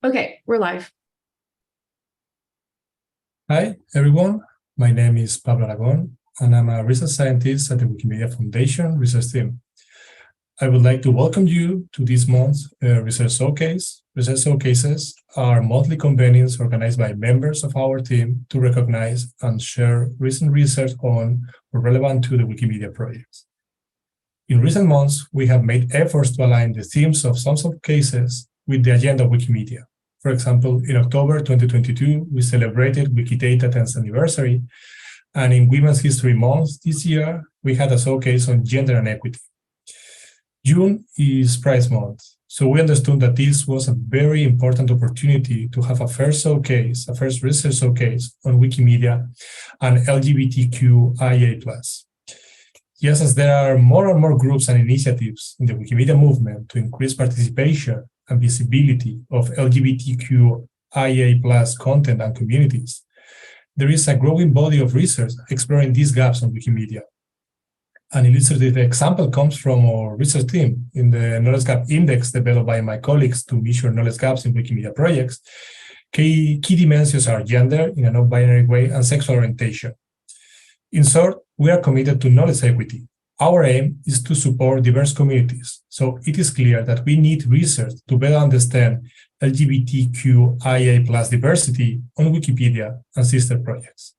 Okay, we're live. Hi, everyone. My name is Pablo Aragon, and I'm a research scientist at the Wikimedia Foundation research team. I would like to welcome you to this month's Research Showcase. Research Showcases are monthly convenings organized by members of our team to recognize and share recent research on or relevant to the Wikimedia projects. In recent months, we have made efforts to align the themes of some showcases with the agenda of Wikimedia. For example, in October 2022, we celebrated Wikidata 10th anniversary, and in Women's History Month this year, we had a showcase on gender and equity. June is Pride Month, so we understood that this was a very important opportunity to have a first research showcase on Wikimedia and LGBTQIA+. Yes, as there are more and more groups and initiatives in the Wikimedia movement to increase participation and visibility of LGBTQIA+ content and communities, there is a growing body of research exploring these gaps on Wikimedia. An illustrative example comes from our research team in the Knowledge Gap Index developed by my colleagues to measure knowledge gaps in Wikimedia projects. Key dimensions are gender in a non-binary way and sexual orientation. In short, we are committed to knowledge equity. Our aim is to support diverse communities, so it is clear that we need research to better understand LGBTQIA+ diversity on Wikipedia and sister projects.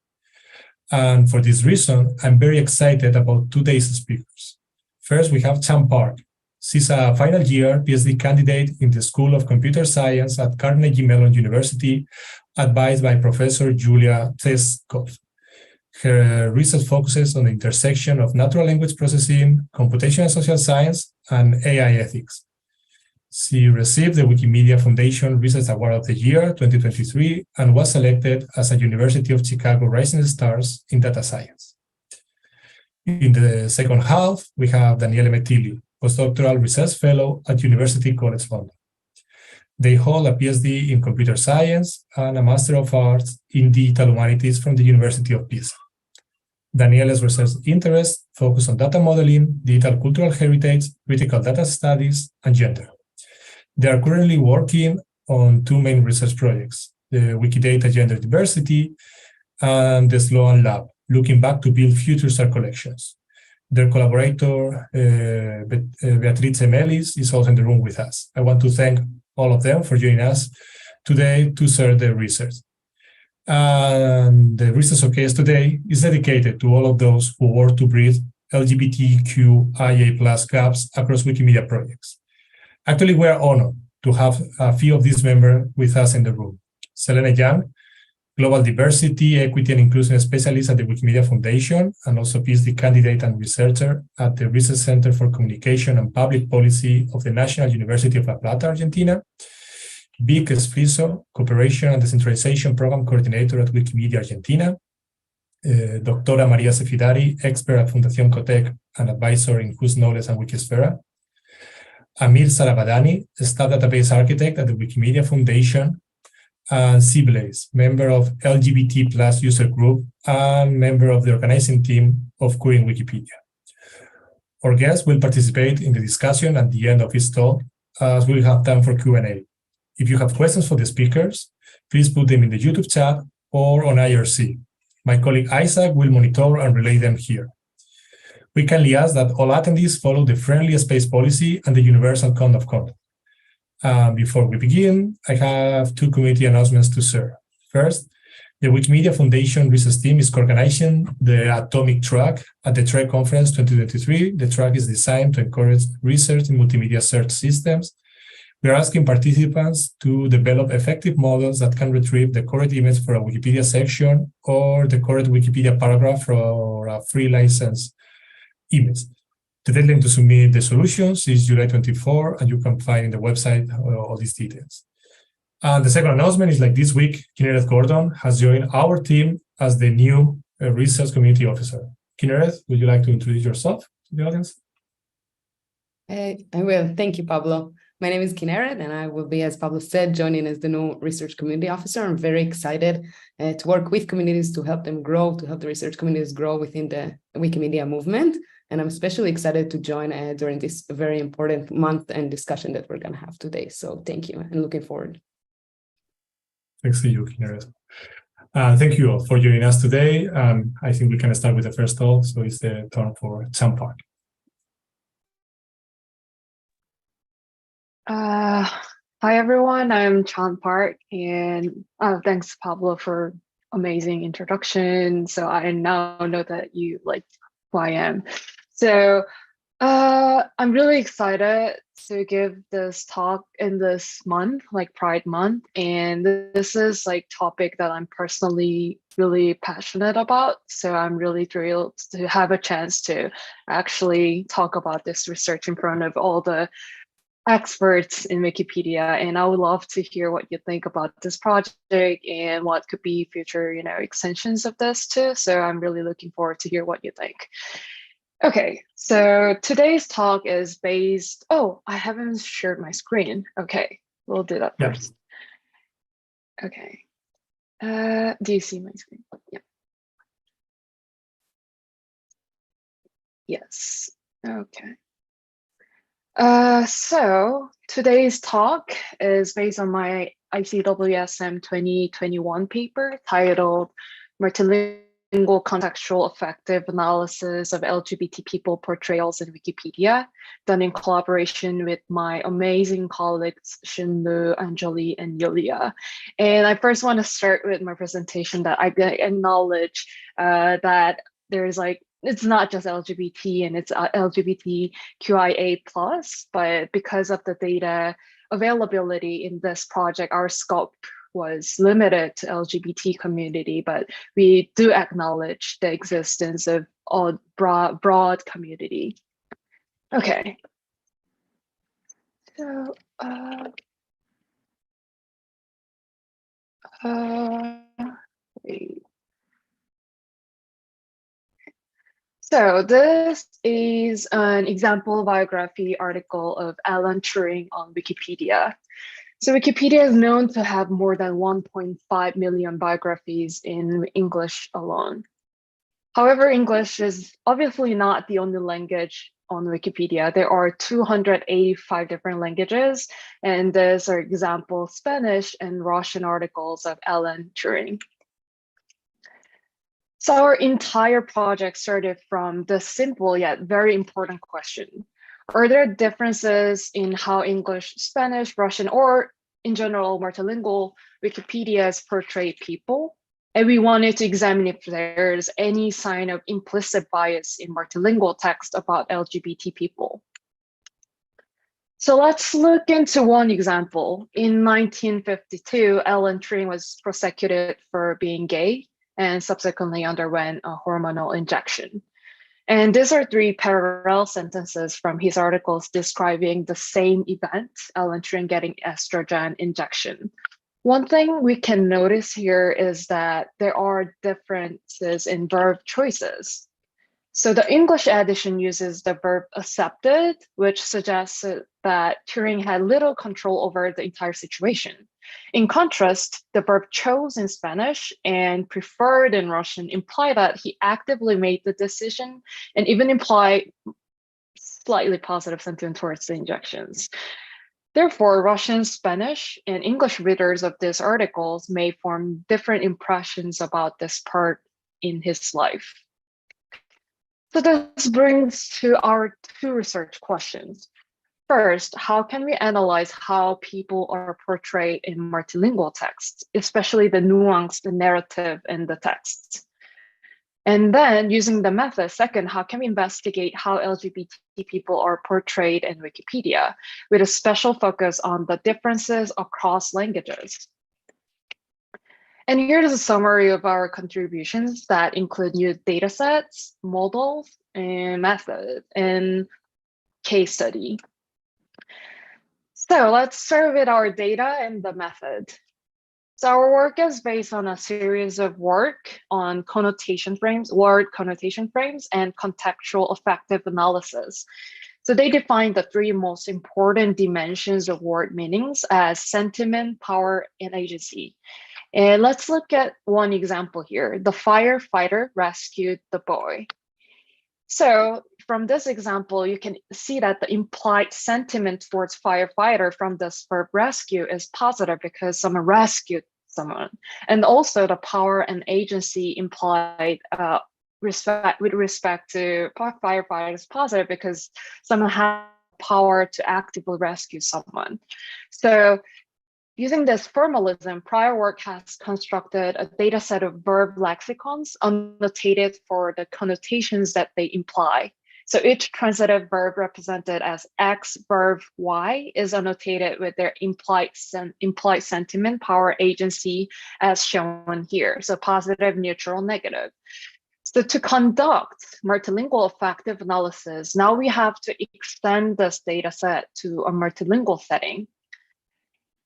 And for this reason, I'm very excited about today's speakers. First, we have Chan Park. She's a final year PhD candidate in the School of Computer Science at Carnegie Mellon University, advised by Professor Julia Teskov. Her research focuses on the intersection of natural language processing, computational social science, and AI ethics. She received the Wikimedia Foundation Research Award of the Year 2023 and was selected as a University of Chicago Rising Stars in data science. In the second half, we have Daniele Metilli, postdoctoral research fellow at University College London. They hold a PhD in computer science and a Master of Arts in digital humanities from the University of Pisa. Daniele's research interests focus on data modeling, digital cultural heritage, critical data studies, and gender. They are currently working on two main research projects, the Wikidata Gender Diversity and the Sloan Lab, looking back to build future star collections. Their collaborator, Beatrice Melis, is also in the room with us. I want to thank all of them for joining us today to share their research. And the research showcase today is dedicated to all of those who work to bridge LGBTQIA+ gaps across Wikimedia projects. Actually, we are honored to have a few of these members with us in the room. Selene Yang, Global Diversity, Equity, and Inclusion Specialist at the Wikimedia Foundation, and also PhD candidate and researcher at the Research Center for Communication and Public Policy of the National University of La Plata, Argentina. Vic Esfriso, Cooperation and Decentralization Program Coordinator at Wikimedia Argentina. Doctora Maria Sefidari, expert at Fundación Cotec and advisor in Whose Knowledge and Wikisfera. Amir Sarabadani, Staff Database Architect at the Wikimedia Foundation, and Siblaze, member of LGBT+ user group and member of the organizing team of Queering Wikipedia. Our guests will participate in the discussion at the end of his talk, as we'll have time for Q&A. If you have questions for the speakers, please put them in the YouTube chat or on IRC. My colleague Isaac will monitor and relay them here. We kindly ask that all attendees follow the friendly space policy and the universal code of conduct. Before we begin, I have two community announcements to share. First, the Wikimedia Foundation research team is co-organizing the Atomic Track at the TREC Conference 2023. The track is designed to encourage research in multimedia search systems. We are asking participants to develop effective models that can retrieve the correct image for a Wikipedia section or the correct Wikipedia paragraph for a free license image. The deadline to submit the solutions is July 24, and you can find in the website all these details. And the second announcement is like this week, Kinneret Gordon has joined our team as the new Research Community Officer. Kinneret, would you like to introduce yourself to the audience? I will. Thank you, Pablo. My name is Kinneret, and I will be, as Pablo said, joining as the new Research Community Officer. I'm very excited to work with communities to help them grow, to help the research communities grow within the Wikimedia movement. And I'm especially excited to join during this very important month and discussion that we're going to have today. So thank you and looking forward. Thanks to you, Kineret. Thank you all for joining us today. I think we can start with the first talk. So it's the turn for Chan Park. Hi everyone, I'm Chan Park, and thanks Pablo for amazing introduction. So I now know that you like who I am. So I'm really excited to give this talk in this month, like Pride Month, and this is like topic that I'm personally really passionate about. So I'm really thrilled to have a chance to actually talk about this research in front of all the experts in Wikipedia, and I would love to hear what you think about this project and what could be future, extensions of this too. So I'm really looking forward to hear what you think. Okay, so today's talk is based, oh, I haven't shared my screen. Okay, we'll do that first. Okay, do you see my screen? Yeah. Yes, okay. So today's talk is based on my ICWSM 2021 paper titled Multilingual Contextual Affective Analysis of LGBT People Portrayals in Wikipedia, done in collaboration with my amazing colleagues Shinlu, Anjali, and Yulia. And I first want to start with my presentation that I acknowledge that there's it's not just LGBT and it's LGBTQIA+, but because of the data availability in this project, our scope was limited to LGBT community, but we do acknowledge the existence of all broad community. Okay. So, wait. So this is an example biography article of Alan Turing on Wikipedia. So Wikipedia is known to have more than 1.5 million biographies in English alone. However, English is obviously not the only language on Wikipedia. There are 285 different languages, and these are example Spanish and Russian articles of Alan Turing. So our entire project started from the simple yet very important question. Are there differences in how English, Spanish, Russian, or in general multilingual Wikipedias portray people? And we wanted to examine if there's any sign of implicit bias in multilingual text about LGBT people. So let's look into one example. In 1952, Alan Turing was prosecuted for being gay and subsequently underwent a hormonal injection. And these are three parallel sentences from his articles describing the same event, Alan Turing getting estrogen injection. One thing we can notice here is that there are differences in verb choices. So the English edition uses the verb accepted, which suggests that Turing had little control over the entire situation. In contrast, the verb chose in Spanish and preferred in Russian imply that he actively made the decision and even imply slightly positive sentiment towards the injections. Therefore, Russian, Spanish, and English readers of these articles may form different impressions about this part in his life. So this brings to our two research questions. First, how can we analyze how people are portrayed in multilingual text, especially the nuanced narrative in the text? And then using the method, second, how can we investigate how LGBT people are portrayed in Wikipedia with a special focus on the differences across languages? And here's a summary of our contributions that include new data sets, models, and methods, and case study. So let's start with our data and the method. So our work is based on a series of work on connotation frames, word connotation frames, and contextual affective analysis. So they define the three most important dimensions of word meanings as sentiment, power, and agency. And let's look at one example here. The firefighter rescued the boy. So from this example, you can see that the implied sentiment towards firefighter from this verb rescue is positive because someone rescued someone, and also the power and agency implied with respect to firefighters is positive because someone has power to actively rescue someone. So using this formalism, prior work has constructed a data set of verb lexicons annotated for the connotations that they imply. So each transitive verb represented as X verb Y is annotated with their implied sentiment, power, agency as shown here. So positive, neutral, negative. So to conduct multilingual effective analysis, now we have to extend this data set to a multilingual setting.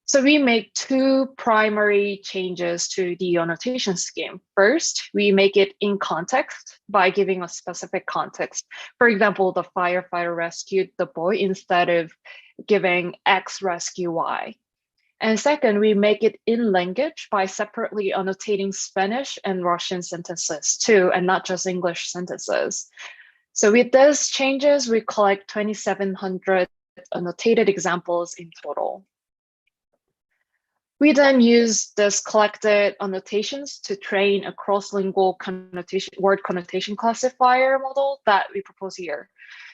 So we make two primary changes to the annotation scheme. First, we make it in context by giving a specific context. For example, the firefighter rescued the boy instead of giving X rescue Y. And second, we make it in language by separately annotating Spanish and Russian sentences too, and not just English sentences. So with these changes, we collect 2,700 annotated examples in total. We then use this collected annotations to train a cross-lingual word connotation classifier model that we propose here.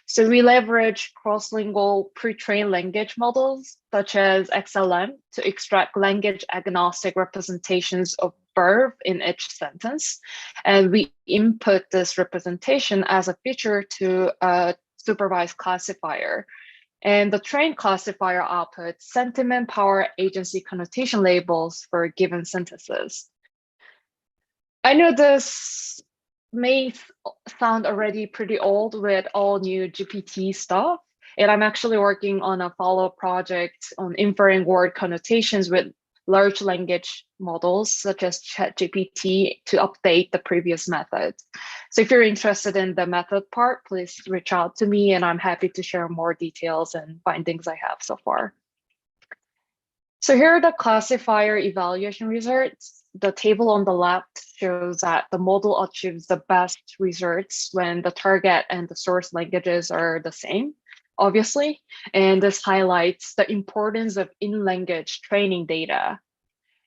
So we leverage cross-lingual pre-trained language models such as XLM to extract language agnostic representations of verb in each sentence. And we input this representation as a feature to a supervised classifier. And the trained classifier outputs sentiment, power, agency connotation labels for given sentences. I know this may sound already pretty old with all new GPT stuff, and I'm actually working on a follow-up project on inferring word connotations with large language models such as ChatGPT to update the previous methods. So if you're interested in the method part, please reach out to me and I'm happy to share more details and findings I have so far. So here are the classifier evaluation results. The table on the left shows that the model achieves the best results when the target and the source languages are the same, obviously. And this highlights the importance of in-language training data.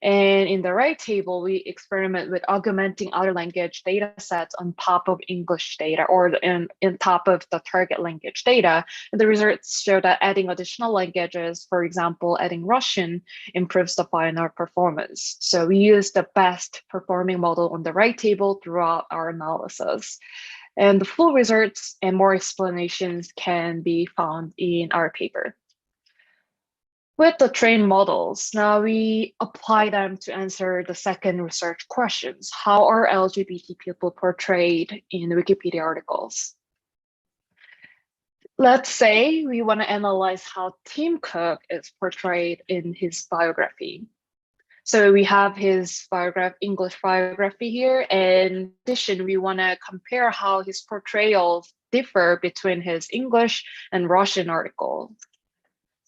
And in the right table, we experiment with augmenting other language data sets on top of English data or in top of the target language data. And the results show that adding additional languages, for example, adding Russian, improves the final performance. So we use the best performing model on the right table throughout our analysis. And the full results and more explanations can be found in our paper. With the trained models, now we apply them to answer the second research questions. How are LGBT people portrayed in Wikipedia articles? Let's say we want to analyze how Tim Cook is portrayed in his biography. So we have his English biography here. And in addition, we want to compare how his portrayals differ between his English and Russian articles.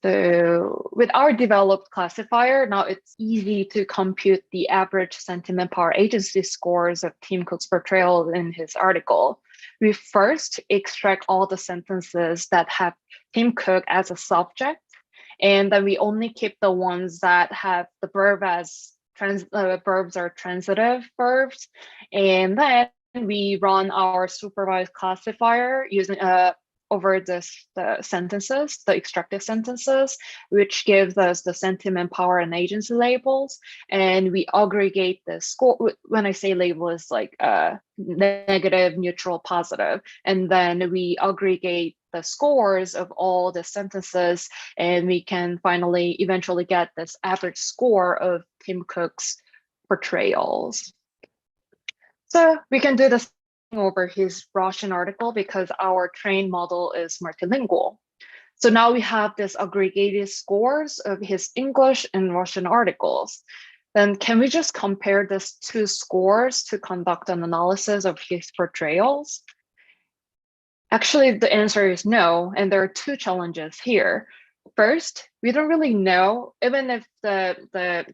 So with our developed classifier, now it's easy to compute the average sentiment power agency scores of Tim Cook's portrayal in his article. We first extract all the sentences that have Tim Cook as a subject, and then we only keep the ones that have the verb as verbs are transitive verbs. And then we run our supervised classifier using over the sentences, the extracted sentences, which gives us the sentiment, power, and agency labels. And we aggregate the score. When I say label, is like negative, neutral, positive. And then we aggregate the scores of all the sentences, and we can eventually get this average score of Tim Cook's portrayals. So we can do this over his Russian article because our trained model is multilingual. So now we have this aggregated scores of his English and Russian articles. Then can we just compare these two scores to conduct an analysis of his portrayals? Actually, the answer is no, and there are two challenges here. First, we don't really know, even if the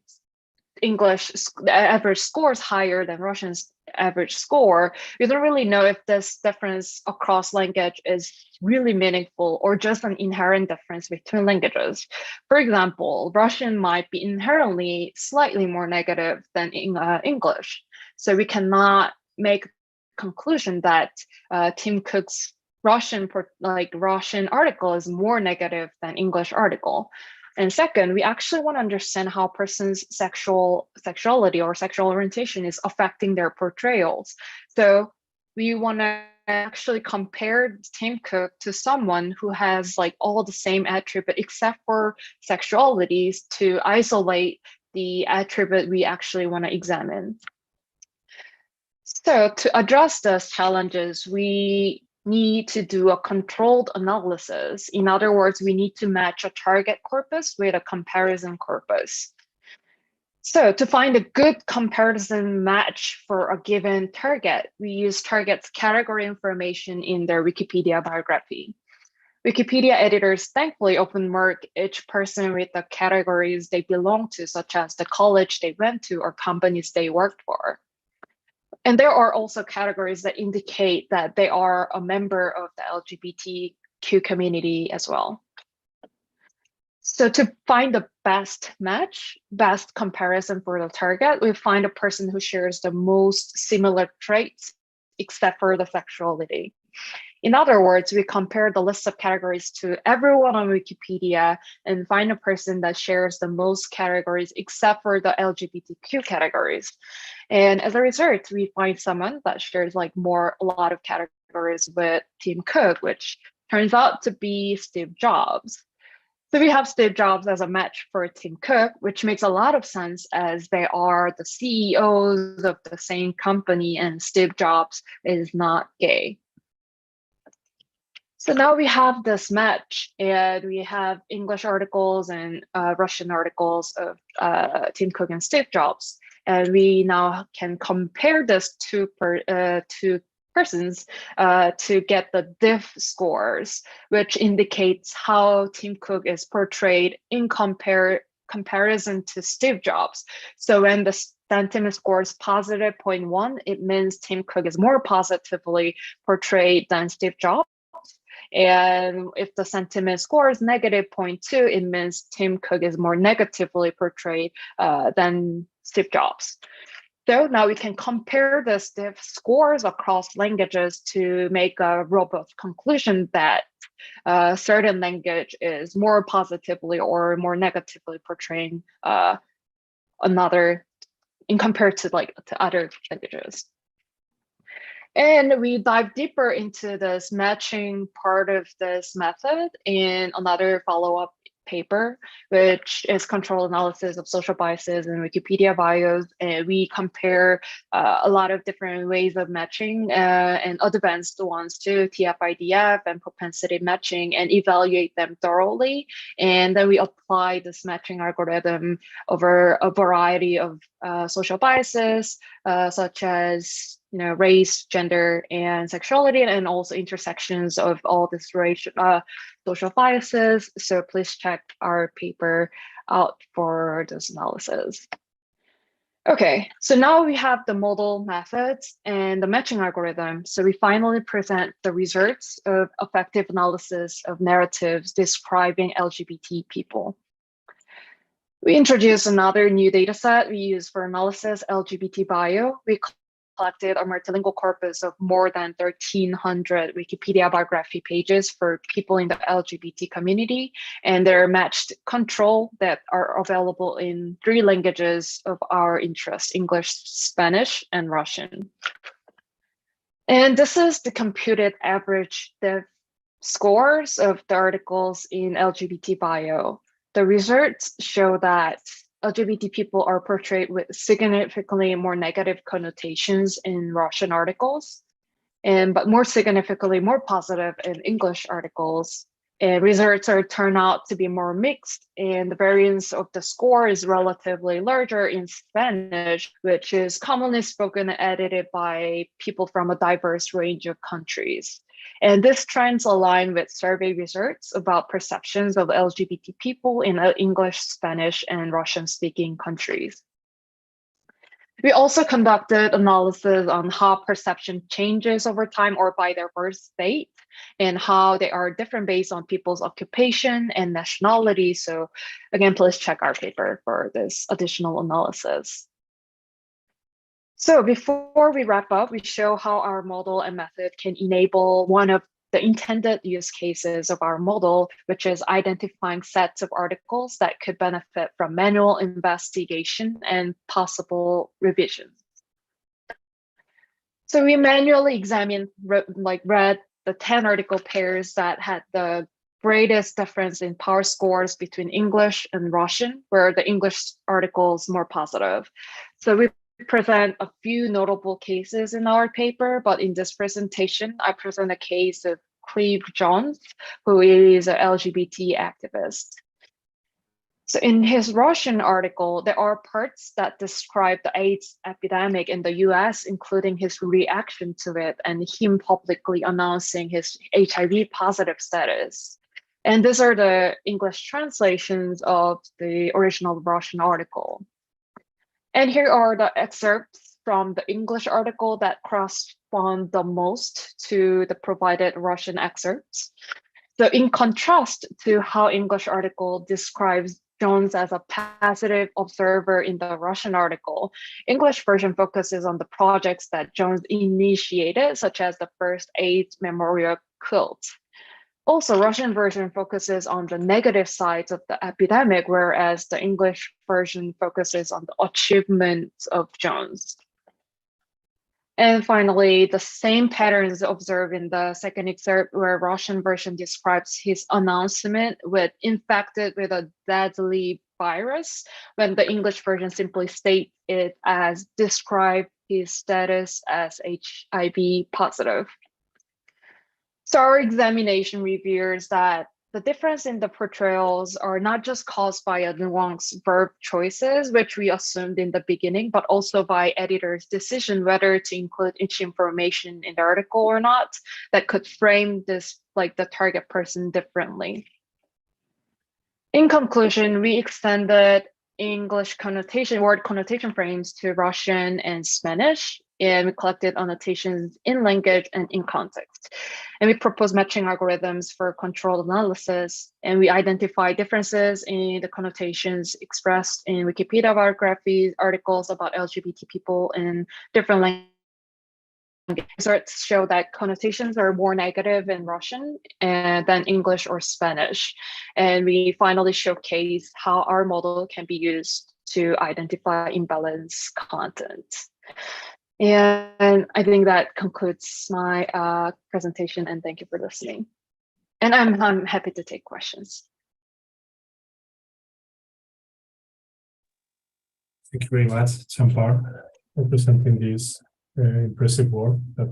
the average score is higher than Russian's average score, you don't really know if this difference across language is really meaningful or just an inherent difference between languages. For example, Russian might be inherently slightly more negative than English. So we cannot make a conclusion that Tim Cook's Russian article is more negative than English article. And second, we actually want to understand how a person's sexuality or sexual orientation is affecting their portrayals. So we want to actually compare Tim Cook to someone who has like all the same attribute except for sexualities to isolate the attribute we actually want to examine. So to address those challenges, we need to do a controlled analysis. In other words, we need to match a target corpus with a comparison corpus. So to find a good comparison match for a given target, we use target's category information in their Wikipedia biography. Wikipedia editors thankfully often mark each person with the categories they belong to, such as the college they went to or companies they worked for. And there are also categories that indicate that they are a member of the LGBTQ community as well. So to find the best match, best comparison for the target, we find a person who shares the most similar traits, except for the sexuality. In other words, we compare the list of categories to everyone on Wikipedia and find a person that shares the most categories except for the LGBTQ categories. And as a result, we find someone that shares like a lot of categories with Tim Cook, which turns out to be Steve Jobs. So we have Steve Jobs as a match for Tim Cook, which makes a lot of sense as they are the CEOs of the same company and Steve Jobs is not gay. So now we have this match and we have English articles and Russian articles of Tim Cook and Steve Jobs. And we now can compare this two persons to get the diff scores, which indicates how Tim Cook is portrayed in comparison to Steve Jobs. So when the sentiment score is positive 0.1, it means Tim Cook is more positively portrayed than Steve Jobs. And if the sentiment score is negative 0.2, it means Tim Cook is more negatively portrayed than Steve Jobs. So now we can compare the diff scores across languages to make a robust conclusion that a certain language is more positively or more negatively portraying another in compared to other languages. And we dive deeper into this matching part of this method in another follow-up paper, which is control analysis of social biases in Wikipedia bios. And we compare a lot of different ways of matching and advanced ones too, TF-IDF and propensity matching, and evaluate them thoroughly. And then we apply this matching algorithm over a variety of social biases, such as race, gender, and sexuality, and also intersections of all these social biases. So please check our paper out for this analysis. Okay, so now we have the model methods and the matching algorithm. So we finally present the results of effective analysis of narratives describing LGBT people. We introduced another new data set we use for analysis, LGBT bio. We collected a multilingual corpus of more than 1,300 Wikipedia biography pages for people in the LGBT community, and they're matched control that are available in 3 languages of our interest: English, Spanish, and Russian. And this is the computed average diff scores of the articles in LGBT bio. The results show that LGBT people are portrayed with significantly more negative connotations in Russian articles, but more significantly more positive in English articles. And results turn out to be more mixed, and the variance of the score is relatively larger in Spanish, which is commonly spoken and edited by people from a diverse range of countries. And these trends align with survey results about perceptions of LGBT people in English, Spanish, and Russian-speaking countries. We also conducted analysis on how perception changes over time or by their birth state, and how they are different based on people's occupation and nationality. So again, please check our paper for this additional analysis. So before we wrap up, we show how our model and method can enable one of the intended use cases of our model, which is identifying sets of articles that could benefit from manual investigation and possible revisions. So we manually examined, read the 10 article pairs that had the greatest difference in power scores between English and Russian, where the English article is more positive. So we present a few notable cases in our paper, but in this presentation, I present a case of Cleve Jones, who is an LGBT activist. So in his Russian article, there are parts that describe the AIDS epidemic in the US, including his reaction to it and him publicly announcing his HIV positive status. And these are the English translations of the original Russian article. And here are the excerpts from the English article that correspond the most to the provided Russian excerpts. So in contrast to how English article describes Jones as a passive observer in the Russian article, English version focuses on the projects that Jones initiated, such as the first AIDS memorial quilt. Also, Russian version focuses on the negative sides of the epidemic, whereas the English version focuses on the achievements of Jones. And finally, the same patterns observed in the second excerpt, where Russian version describes his announcement with infected with a deadly virus, when the English version simply states it as describe his status as HIV positive. So our examination reveals that the difference in the portrayals are not just caused by a nuanced verb choices, which we assumed in the beginning, but also by editors' decision whether to include each information in the article or not, that could frame this, like the target person, differently. In conclusion, we extended English connotation, word connotation frames to Russian and Spanish, and we collected annotations in language and in context. And we proposed matching algorithms for controlled analysis, and we identified differences in the connotations expressed in Wikipedia biographies, articles about LGBT people in different languages. Results show that connotations are more negative in Russian than English or Spanish. And we finally showcase how our model can be used to identify imbalanced content. And I think that concludes my presentation, and thank you for listening. And I'm happy to take questions. Thank you very much, Champar, for presenting this impressive work that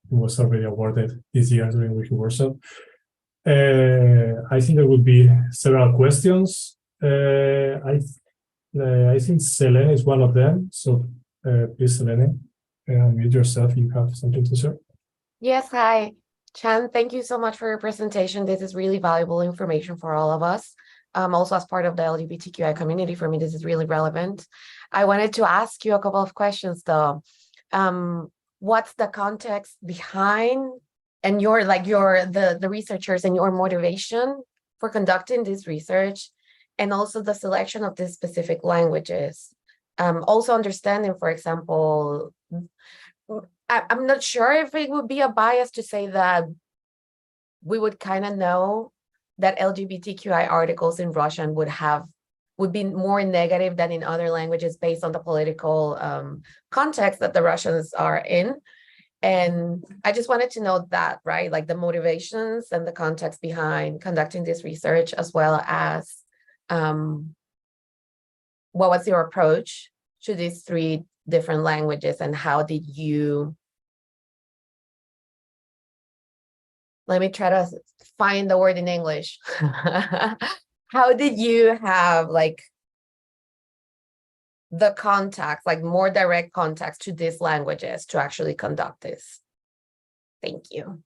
was already awarded this year during Wiki Workshop. I think there will be several questions. I think Selene is one of them. So please, Selene, unmute yourself. You have something to say. Yes, hi, Chan. Thank you so much for your presentation. This is really valuable information for all of us. Also, as part of the LGBTQI community, for me, this is really relevant. I wanted to ask you a couple of questions, though. What's the context behind and the researchers and your motivation for conducting this research, and also the selection of these specific languages? Also understanding, for example, I'm not sure if it would be a bias to say that we would kind of know that LGBTQI articles in Russian would be more negative than in other languages based on the political context that the Russians are in. And I just wanted to know that, right? Like the motivations and the context behind conducting this research, as well as what was your approach to these three different languages, and how did you, let me try to find the word in English. How did you have like the contacts, like more direct contacts to these languages to actually conduct this? Thank you.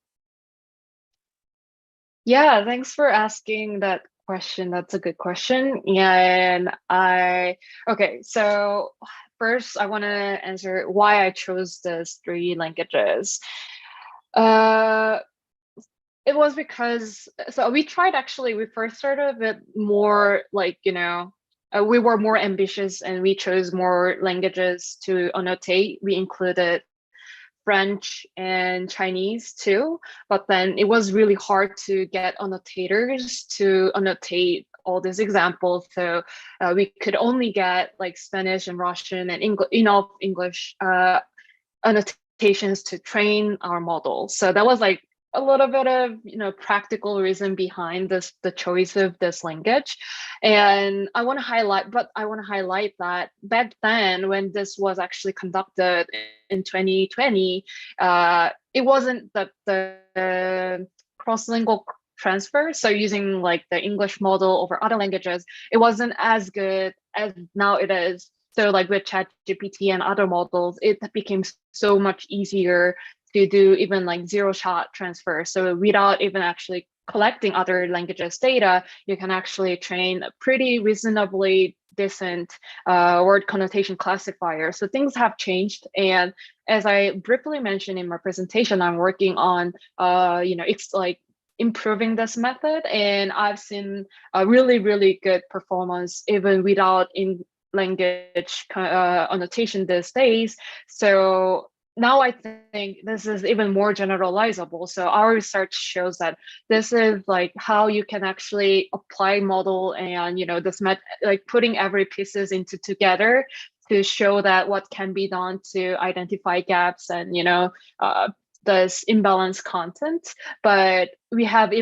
Yeah, thanks for asking that question. That's a good question. And okay, so first I want to answer why I chose these 3 languages. It was because, so we first started a bit more like, we were more ambitious and we chose more languages to annotate. We included French and Chinese too, but then it was really hard to get annotators to annotate all these examples. So we could only get like Spanish and Russian and enough English annotations to train our model. So that was like a little bit of practical reason behind the choice of this language. And I want to highlight that back then, when this was actually conducted in 2020, it wasn't the cross-lingual transfer, so using like the English model over other languages, it wasn't as good as now it is. So like with ChatGPT and other models, it became so much easier to do even like zero-shot transfer. So without even actually collecting other languages data, you can actually train a pretty reasonably decent word connotation classifier. So things have changed. And as I briefly mentioned in my presentation, I'm working on, it's like improving this method. And I've seen a really, really good performance even without in language annotation these days. So now I think this is even more generalizable. So our research shows that this is like how you can actually apply model and this like putting every pieces into together to show that what can be done to identify gaps and this imbalanced content. But we have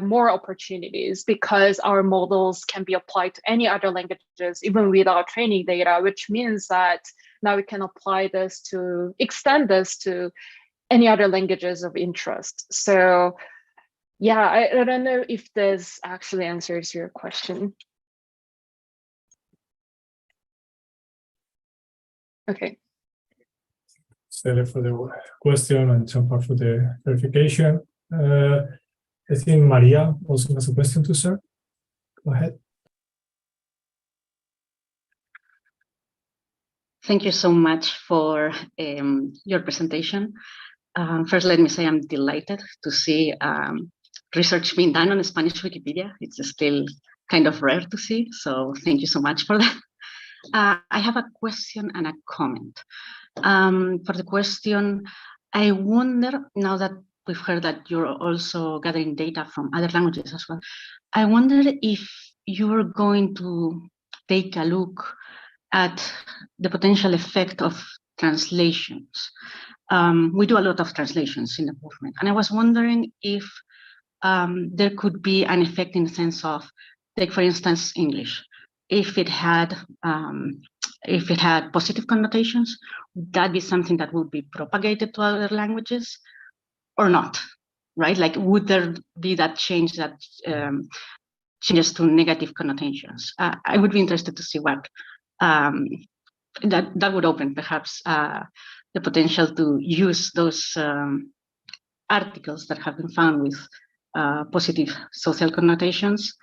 more opportunities because our models can be applied to any other languages even without training data, which means that now we can extend this to any other languages of interest. So yeah, I don't know if this actually answers your question. Okay. Stella for the question and Champa for the clarification. I think Maria also has a question to sir. Go ahead. Thank you so much for your presentation. First, let me say I'm delighted to see research being done on Spanish Wikipedia. It's still kind of rare to see, so thank you so much for that. I have a question and a comment. For the question, I wonder, now that we've heard that you're also gathering data from other languages as well, I wonder if you're going to take a look at the potential effect of translations. We do a lot of translations in the movement, and I was wondering if there could be an effect in the sense of, take for instance, English. If it had positive connotations, would that be something that would be propagated to other languages or not? Right? Like, would there be that change that changes to negative connotations? I would be interested to see what that would open perhaps the potential to use those articles that have been found with positive social connotations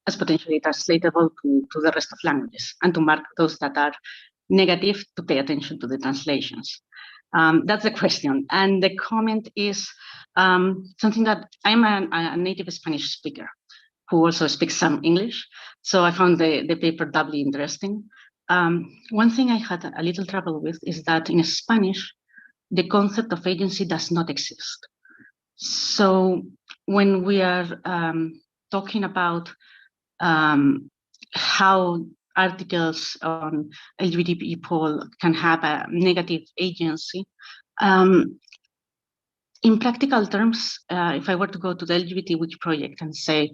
as potentially translatable to the rest of languages, and to mark those that are negative to pay attention to the translations. That's the question. And the comment is something that I'm a native Spanish speaker who also speaks some English. So I found the paper doubly interesting. One thing I had a little trouble with is that in Spanish, the concept of agency does not exist. So when we are talking about how articles on LGBT people can have a negative agency, in practical terms, if I were to go to the LGBT Wiki project and say,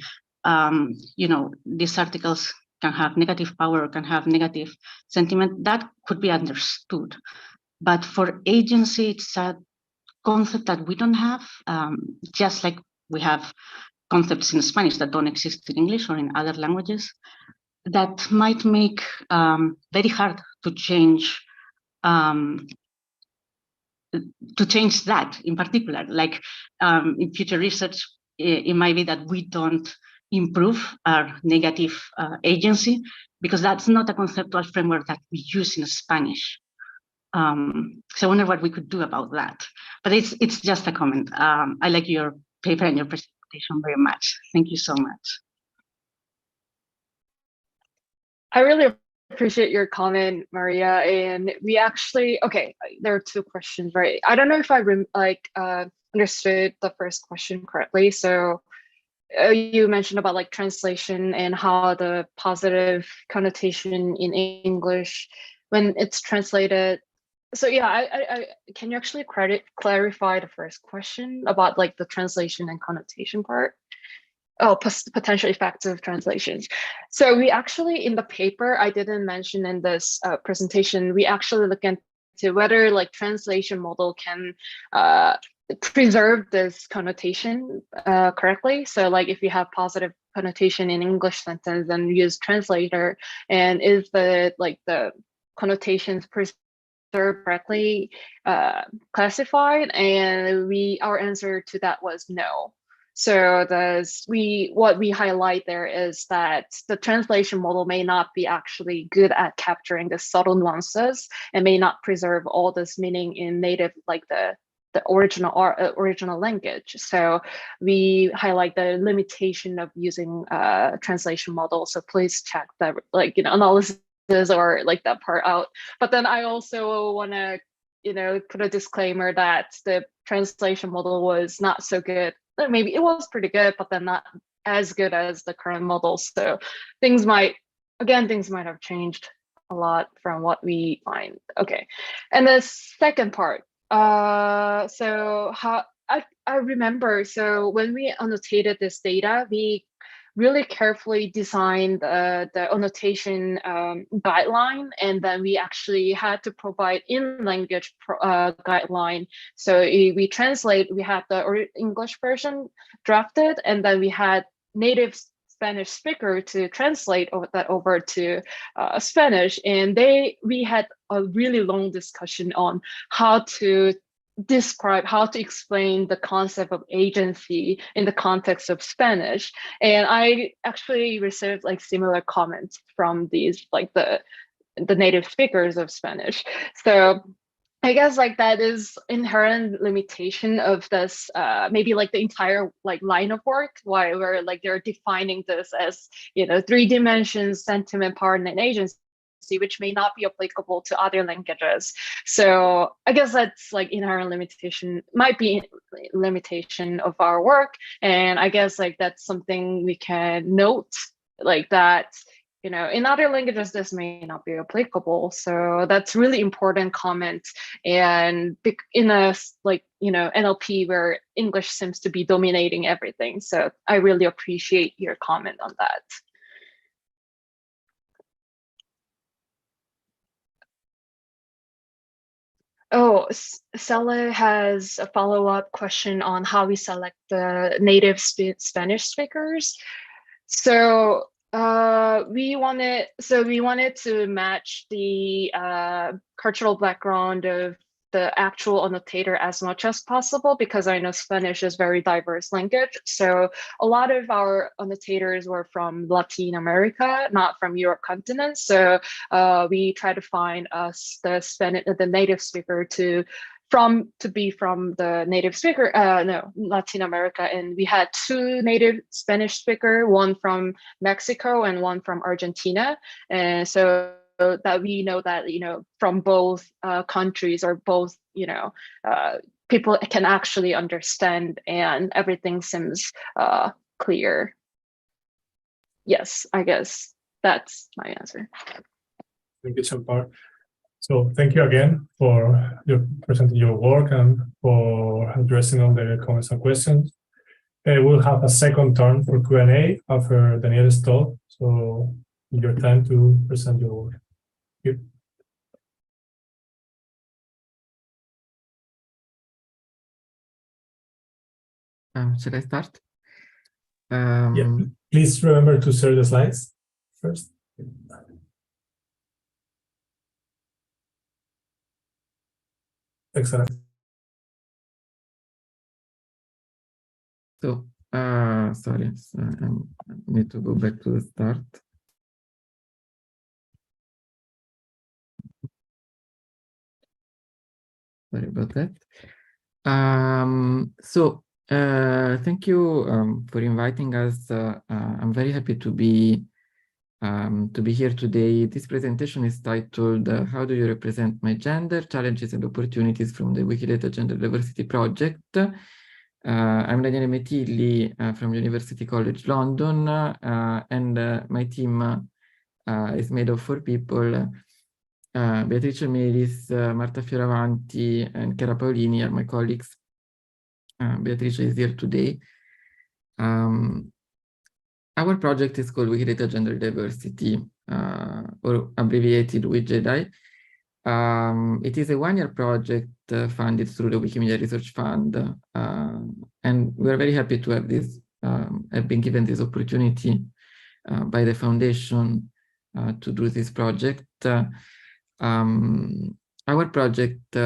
these articles can have negative power or can have negative sentiment, that could be understood. But for agency, it's a concept that we don't have, just like we have concepts in Spanish that don't exist in English or in other languages, that might make very hard to change that in particular. Like in future research, it might be that we don't improve our negative agency, because that's not a conceptual framework that we use in Spanish. So I wonder what we could do about that. But it's just a comment. I like your paper and your presentation very much. Thank you so much. I really appreciate your comment, Maria. And we actually, okay, there are two questions, right? I don't know if I understood the first question correctly. So you mentioned about like translation and how the positive connotation in English when it's translated. So yeah, I can you actually clarify the first question about like the translation and connotation part? Oh, potential effects of translations. So we actually, in the paper, I didn't mention in this presentation, we actually look into whether like translation model can preserve this connotation correctly. So like if you have positive connotation in English sentence and use translator, and is the connotations preserved correctly classified? And our answer to that was no. So what we highlight there is that the translation model may not be actually good at capturing the subtle nuances and may not preserve all this meaning in native, like the original language. So we highlight the limitation of using translation model. So please check that, like, analysis or like that part out. But then I also want to, put a disclaimer that the translation model was not so good. Maybe it was pretty good, but then not as good as the current model. So things might have changed a lot from what we find. Okay, and the second part. So how I remember. So when we annotated this data, we really carefully designed the annotation guideline, and then we actually had to provide in-language guideline. So we had the English version drafted, and then we had native Spanish speaker to translate that over to Spanish. And we had a really long discussion on how to explain the concept of agency in the context of Spanish. And I actually received like similar comments from these, like the native speakers of Spanish. So I guess like that is inherent limitation of this, maybe like the entire like line of work, why we're like they're defining this as, 3 dimensions, sentiment, part, and agency, which may not be applicable to other languages. So I guess that's like inherent limitation, might be limitation of our work. And I guess like that's something we can note, like that, in other languages, this may not be applicable. So that's really important comment. And in a NLP where English seems to be dominating everything. So I really appreciate your comment on that. Oh, Sela has a follow-up question on how we select the native Spanish speakers. So we wanted to match the cultural background of the actual annotator as much as possible, because I know Spanish is very diverse language. So a lot of our annotators were from Latin America, not from Europe continent. So we try to find the native speaker to be from the native speaker, Latin America. And we had 2 native Spanish speaker, one from Mexico and one from Argentina. And so that we know that, from both countries, or both, people can actually understand, and everything seems clear. Yes, I guess that's my answer. Thank you, Champar. So thank you again for presenting your work and for addressing all the comments and questions. We'll have a second turn for Q&A after Daniel's talk. So your time to present your work. Thank you. Should I start? Yeah. Please remember to share the slides first. Excellent. So Sorry, I need to go back to the start. Sorry about that. Thank you for inviting us. I'm very happy to be here today. This presentation is titled "How do you represent my gender? Challenges and opportunities from the Wikidata Gender Diversity Project." I'm Daniele Metilli from University College London, and my team is made of 4 people. Beatrice Melis, Marta Fioravanti, and Chiara Paolini are my colleagues. Beatrice is here today. Our project is called Wikidata Gender Diversity, or abbreviated WGEDI. It is a 1-year project funded through the Wikimedia Research Fund, and we're very happy to have this, have been given this opportunity by the foundation to do this project. Our project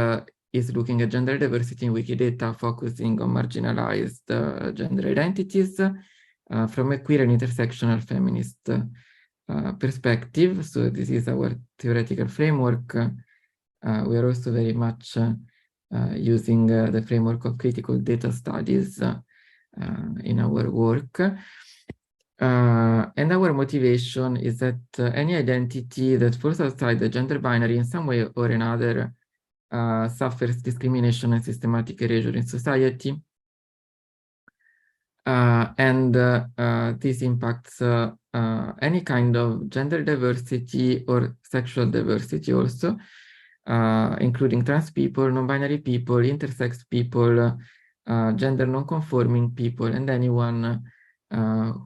is looking at gender diversity in Wikidata, focusing on marginalized gender identities from a queer and intersectional feminist perspective. So this is our theoretical framework. We are also very much using the framework of critical data studies in our work. And our motivation is that any identity that falls outside the gender binary in some way or another suffers discrimination and systematic erasure in society. This impacts any kind of gender diversity or sexual diversity also, including trans people, non-binary people, intersex people, gender non-conforming people, and anyone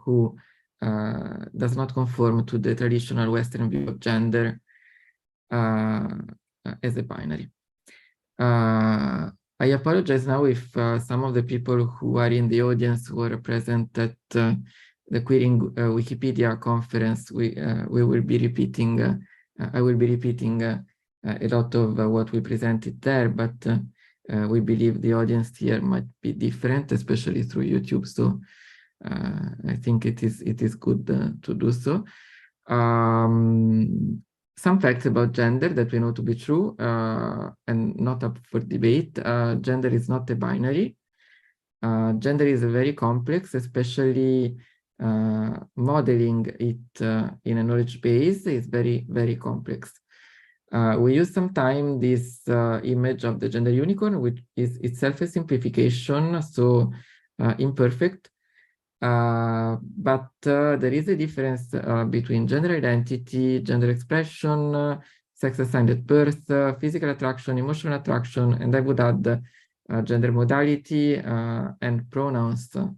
who does not conform to the traditional Western view of gender as a binary. I apologize now if some of the people who are in the audience who are present at the Queering Wikipedia conference, we will be repeating, I will be repeating a lot of what we presented there, but we believe the audience here might be different, especially through YouTube. So I think it is good to do so. Some facts about gender that we know to be true and not up for debate. Gender is not a binary. Gender is very complex, especially modeling it in a knowledge base is very, very complex. We use sometimes this image of the gender unicorn, which is itself a simplification, so imperfect. But there is a difference between gender identity, gender expression, sex assigned at birth, physical attraction, emotional attraction, and I would add gender modality and pronouns to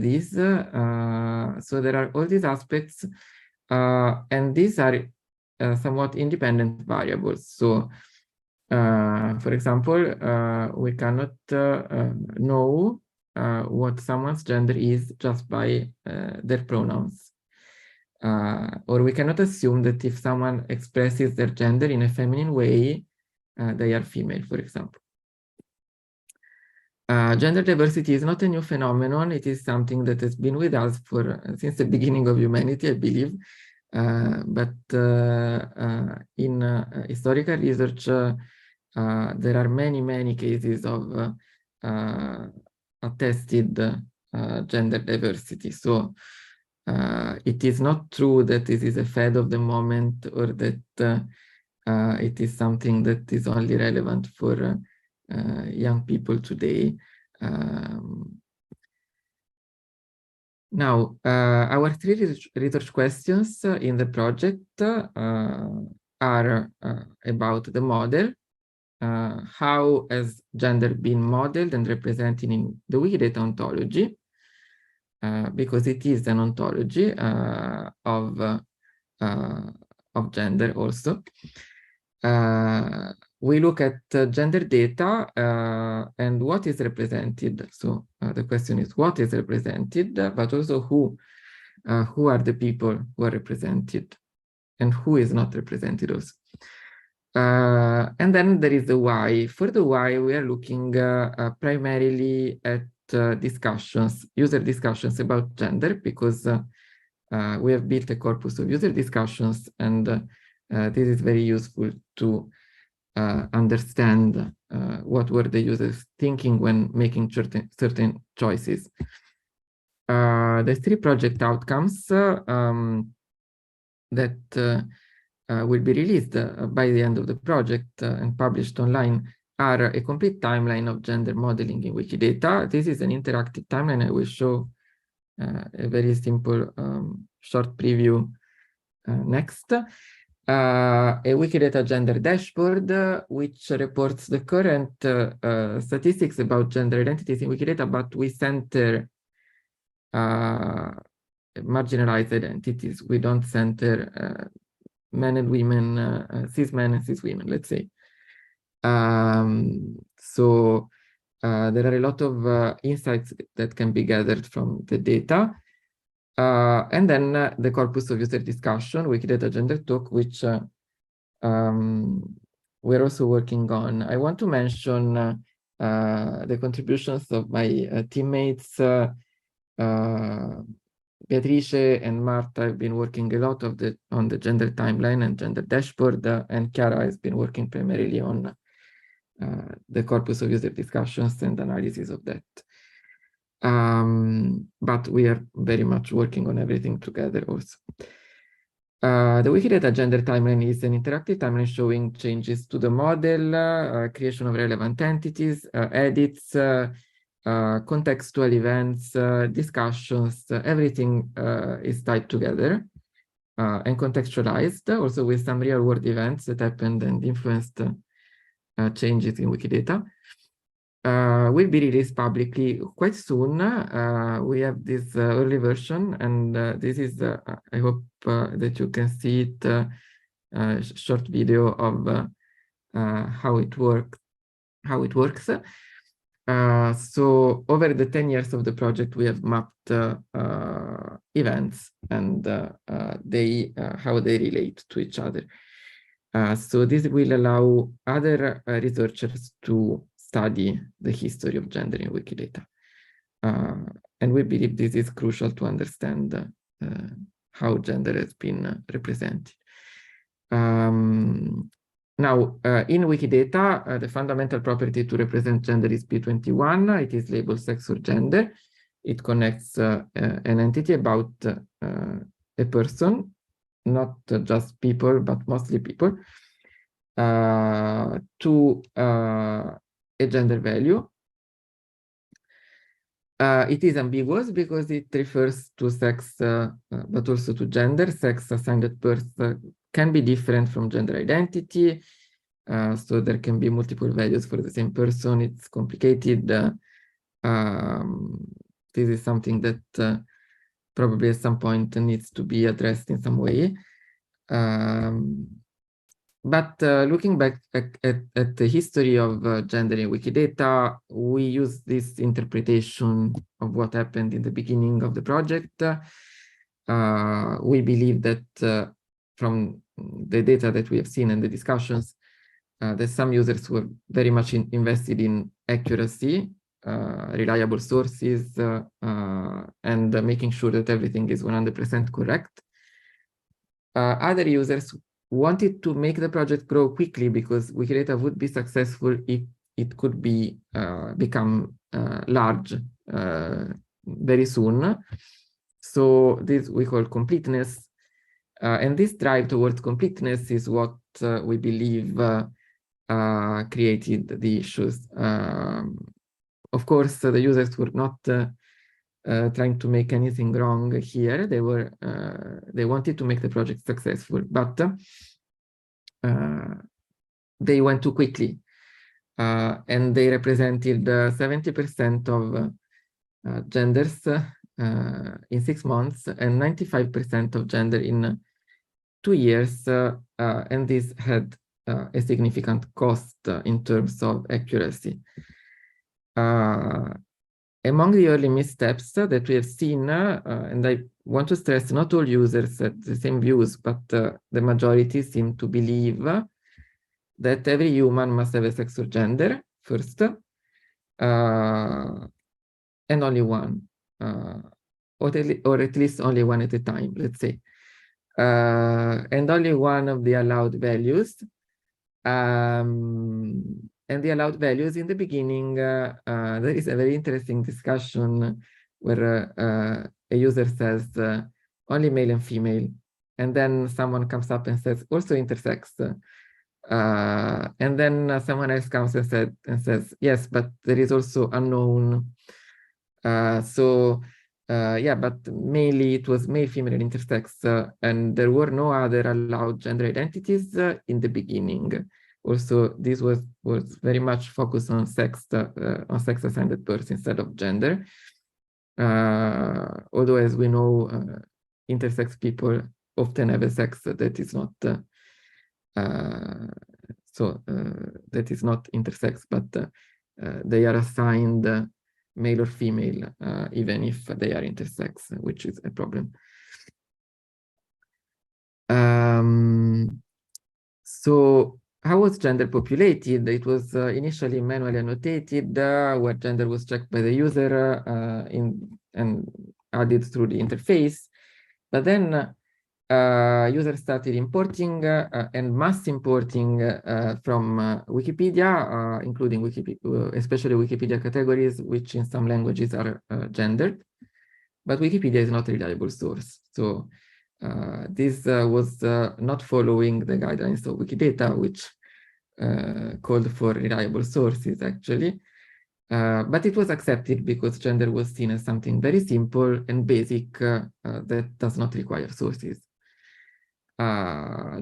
this. So there are all these aspects, and these are somewhat independent variables. So, for example, we cannot know what someone's gender is just by their pronouns. Or we cannot assume that if someone expresses their gender in a feminine way, they are female, for example. Gender diversity is not a new phenomenon. It is something that has been with us since the beginning of humanity, I believe. But in historical research, there are many, many cases of attested gender diversity. So it is not true that this is a fad of the moment or that it is something that is only relevant for young people today. Now, our 3 research questions in the project are about the model. How has gender been modeled and represented in the Wikidata ontology? Because it is an ontology of gender also. We look at gender data and what is represented. So the question is what is represented, but also who are the people who are represented and who is not represented also. And then there is the why. For the why, we are looking primarily at discussions, user discussions about gender, because we have built a corpus of user discussions, and this is very useful to understand what were the users thinking when making certain choices. The 3 project outcomes that will be released by the end of the project and published online are a complete timeline of gender modeling in Wikidata. This is an interactive timeline. I will show a very simple short preview next. A Wikidata gender dashboard, which reports the current statistics about gender identities in Wikidata, but we center marginalized identities. We don't center men and women, cis men and cis women, let's say. So there are a lot of insights that can be gathered from the data. And then the corpus of user discussion, Wikidata Gender Talk, which we're also working on. I want to mention the contributions of my teammates. Beatrice and Marta have been working a lot on the gender timeline and gender dashboard, and Chiara has been working primarily on the corpus of user discussions and analysis of that. But we are very much working on everything together also. The Wikidata gender timeline is an interactive timeline showing changes to the model, creation of relevant entities, edits, contextual events, discussions, everything is tied together and contextualized, also with some real-world events that happened and influenced changes in Wikidata. Will be released publicly quite soon. We have this early version, and this is, I hope that you can see it, a short video of how it works. So over the 10 years of the project, we have mapped events and how they relate to each other. So this will allow other researchers to study the history of gender in Wikidata. And we believe this is crucial to understand how gender has been represented. Now, in Wikidata, the fundamental property to represent gender is P21. It is labeled sex or gender. It connects an entity about a person, not just people, but mostly people, to a gender value. It is ambiguous because it refers to sex, but also to gender. Sex assigned at birth can be different from gender identity. So there can be multiple values for the same person. It's complicated. This is something that probably at some point needs to be addressed in some way. But looking back at the history of gender in Wikidata, we use this interpretation of what happened in the beginning of the project. We believe that from the data that we have seen and the discussions, that some users were very much invested in accuracy, reliable sources, and making sure that everything is 100% correct. Other users wanted to make the project grow quickly because Wikidata would be successful if it could be become large very soon. So this we call completeness. And this drive towards completeness is what we believe created the issues. Of course, the users were not trying to make anything wrong here. They wanted to make the project successful, but they went too quickly, and they represented 70% of genders in 6 months and 95% of gender in 2 years, and this had a significant cost in terms of accuracy. Among the early missteps that we have seen, and I want to stress, not all users had the same views, but the majority seem to believe that every human must have a sex or gender first. and only one, or at least only one at a time, let's say. And only one of the allowed values. And the allowed values in the beginning, there is a very interesting discussion where a user says only male and female, and then someone comes up and says also intersex. And then someone else comes and says, yes, but there is also unknown. Yeah, but mainly it was male, female, and intersex, and there were no other allowed gender identities in the beginning. Also, this was very much focused on sex assigned at birth instead of gender. Although, as we know, intersex people often have a sex that is not that is not intersex, but they are assigned male or female, even if they are intersex, which is a problem. So how was gender populated? It was initially manually annotated, where gender was checked by the user and added through the interface. But then users started importing and mass importing from Wikipedia, including especially Wikipedia categories, which in some languages are gendered. But Wikipedia is not a reliable source. So this was not following the guidelines of Wikidata, which called for reliable sources, actually. But it was accepted because gender was seen as something very simple and basic that does not require sources.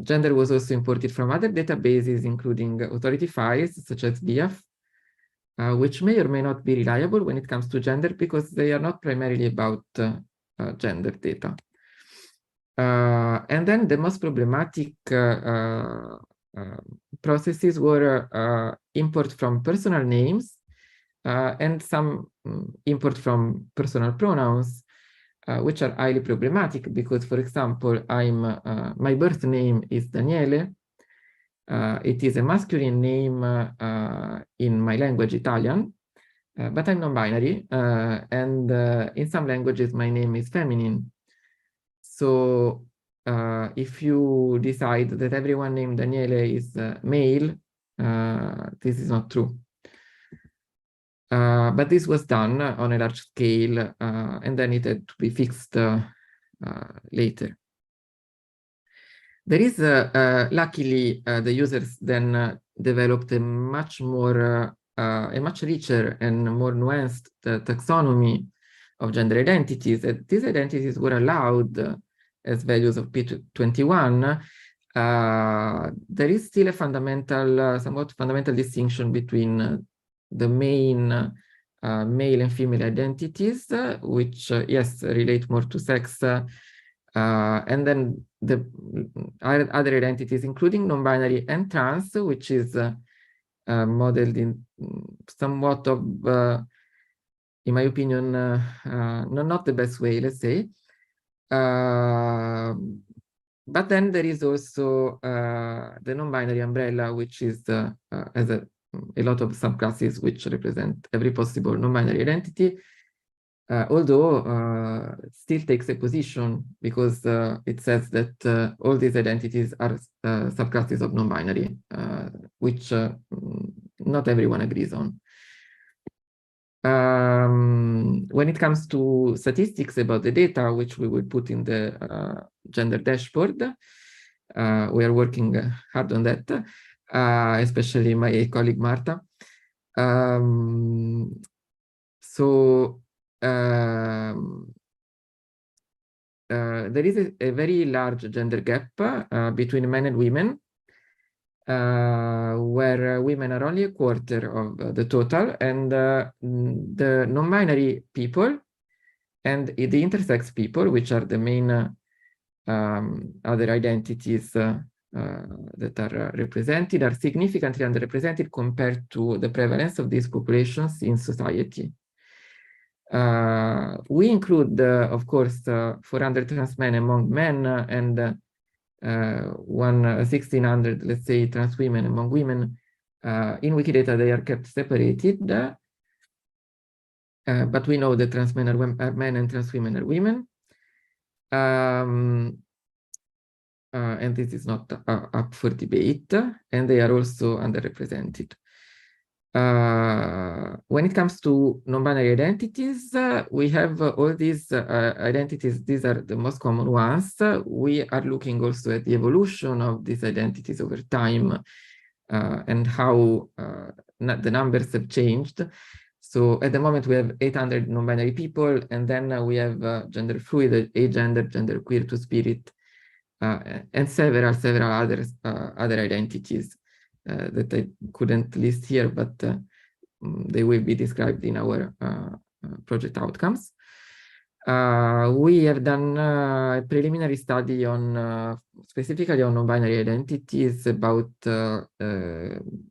Gender was also imported from other databases, including authority files, such as BIAF, which may or may not be reliable when it comes to gender because they are not primarily about gender data. And then the most problematic processes were import from personal names and some import from personal pronouns, which are highly problematic because, for example, my birth name is Daniele. It is a masculine name in my language, Italian, but I'm non-binary, and in some languages, my name is feminine. So if you decide that everyone named Daniele is male, this is not true. But this was done on a large scale, and then it had to be fixed later. There is, luckily, the users then developed a much richer and more nuanced taxonomy of gender identities. These identities were allowed as values of P21. There is still a somewhat fundamental distinction between the main male and female identities, which, yes, relate more to sex, and then the other identities, including non-binary and trans, which is modeled in somewhat of, in my opinion, not the best way, let's say. But then there is also the non-binary umbrella, which is has a lot of subclasses which represent every possible non-binary identity, although still takes a position because it says that all these identities are subclasses of non-binary, which not everyone agrees on. When it comes to statistics about the data, which we will put in the gender dashboard, we are working hard on that, especially my colleague Marta. There is a very large gender gap between men and women, where women are only a quarter of the total, and the non-binary people and the intersex people, which are the main other identities that are represented, are significantly underrepresented compared to the prevalence of these populations in society. We include, of course, 400 trans men among men and 1,600, let's say, trans women among women. In Wikidata, they are kept separated. but we know that trans men are men and trans women are women. And this is not up for debate, and they are also underrepresented. When it comes to non-binary identities, we have all these identities. These are the most common ones. We are looking also at the evolution of these identities over time and how the numbers have changed. So at the moment, we have 800 non-binary people, and then we have gender fluid, agender, gender queer, two-spirit, and several other identities that I couldn't list here, but they will be described in our project outcomes. We have done a preliminary study on specifically on non-binary identities about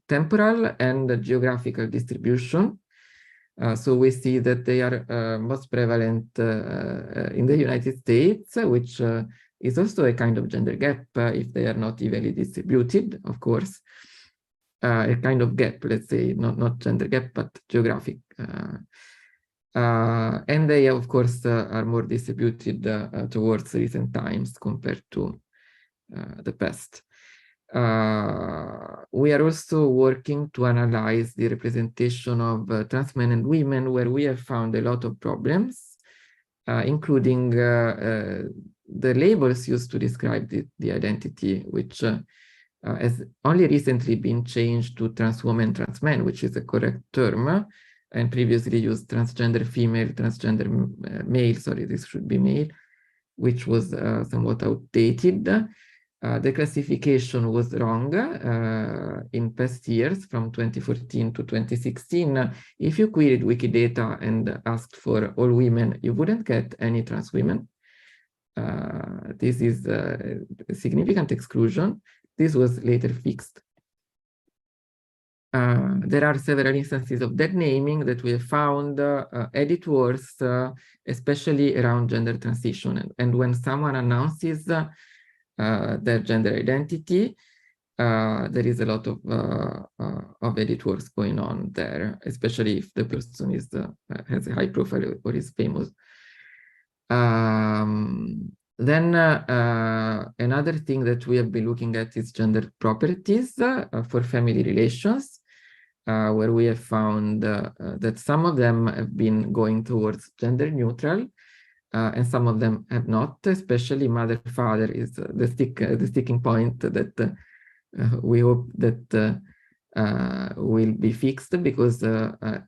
temporal and geographical distribution. So we see that they are most prevalent in the United States, which is also a kind of gender gap if they are not evenly distributed, of course. A kind of gap, let's say, not gender gap, but geographic. And they, of course, are more distributed towards recent times compared to the past. We are also working to analyze the representation of trans men and women, where we have found a lot of problems, including the labels used to describe the identity, which has only recently been changed to trans woman, trans man, which is a correct term, and previously used transgender female, transgender male, sorry, this should be male, which was somewhat outdated. The classification was wrong in past years, from 2014 to 2016. If you queried Wikidata and asked for all women, you wouldn't get any trans women. This is a significant exclusion. This was later fixed. There are several instances of dead naming that we have found, editors, especially around gender transition. And when someone announces their gender identity, there is a lot of editors going on there, especially if the person is has a high profile or is famous. Then another thing that we have been looking at is gender properties for family relations, where we have found that some of them have been going towards gender neutral, and some of them have not, especially mother-father is the sticking point that we hope that will be fixed, because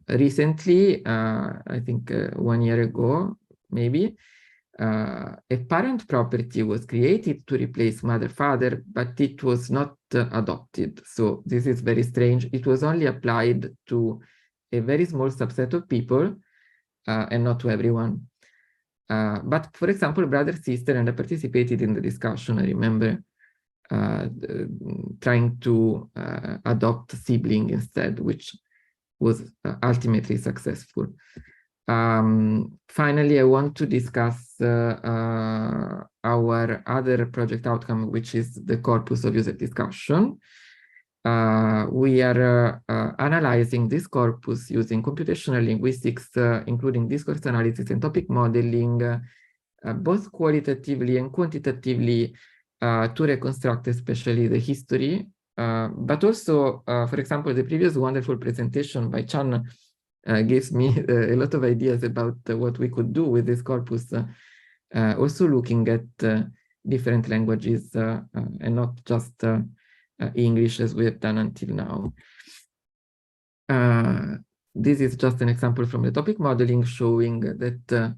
recently, I think 1 year ago, maybe, a parent property was created to replace mother-father, but it was not adopted. So this is very strange. It was only applied to a very small subset of people and not to everyone. But for example, brother, sister, and I participated in the discussion. I remember trying to adopt sibling instead, which was ultimately successful. Finally, I want to discuss our other project outcome, which is the corpus of user discussion. We are analyzing this corpus using computational linguistics, including discourse analysis and topic modeling, both qualitatively and quantitatively, to reconstruct especially the history, but also, for example, the previous wonderful presentation by Chan gives me a lot of ideas about what we could do with this corpus, also looking at different languages and not just English as we have done until now. This is just an example from the topic modeling showing that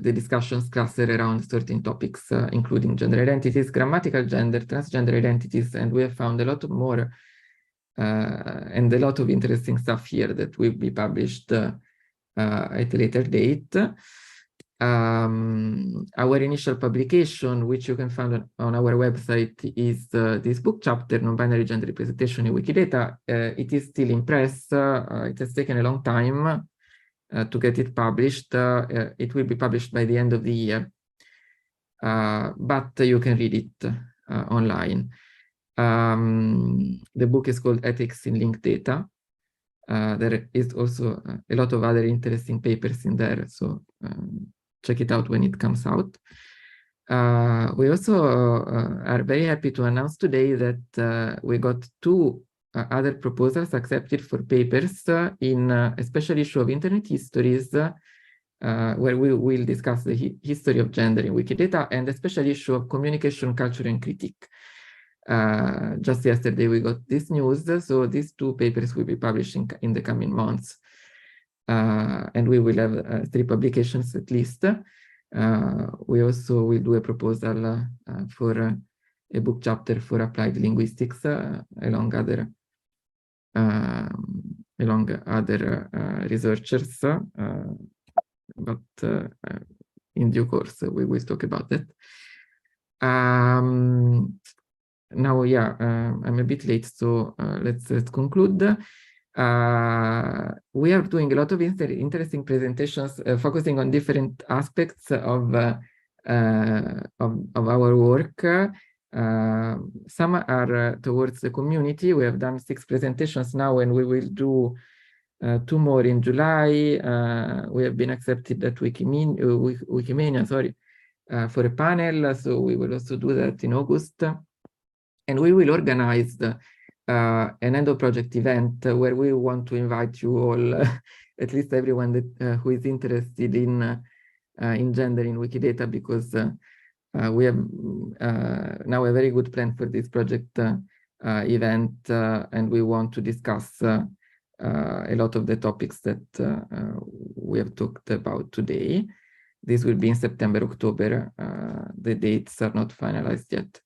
the discussions cluster around certain topics, including gender identities, grammatical gender, transgender identities, and we have found a lot more and a lot of interesting stuff here that will be published at a later date. Our initial publication, which you can find on our website, is this book chapter, Non-Binary Gender Representation in Wikidata. It is still in press. It has taken a long time to get it published. It will be published by the end of the year, but you can read it online. The book is called Ethics in Linked Data. There is also a lot of other interesting papers in there, so check it out when it comes out. We also are very happy to announce today that we got 2 other proposals accepted for papers in a special issue of Internet Histories, where we will discuss the history of gender in Wikidata, and a special issue of Communication, Culture and Critique. Just yesterday we got this news, so these 2 papers will be published in the coming months, and we will have 3 publications at least. We also will do a proposal for a book chapter for applied linguistics along other researchers, but in due course we will talk about that. Now, yeah, I'm a bit late, so let's conclude. We are doing a lot of interesting presentations focusing on different aspects of our work. Some are towards the community. We have done 6 presentations now, and we will do 2 more in July. We have been accepted at Wikimania, for a panel, so we will also do that in August. And we will organize an end of project event where we want to invite you all, at least everyone that who is interested in gender in Wikidata, because we have now a very good plan for this project event, and we want to discuss a lot of the topics that we have talked about today. This will be in September, October. The dates are not finalized yet.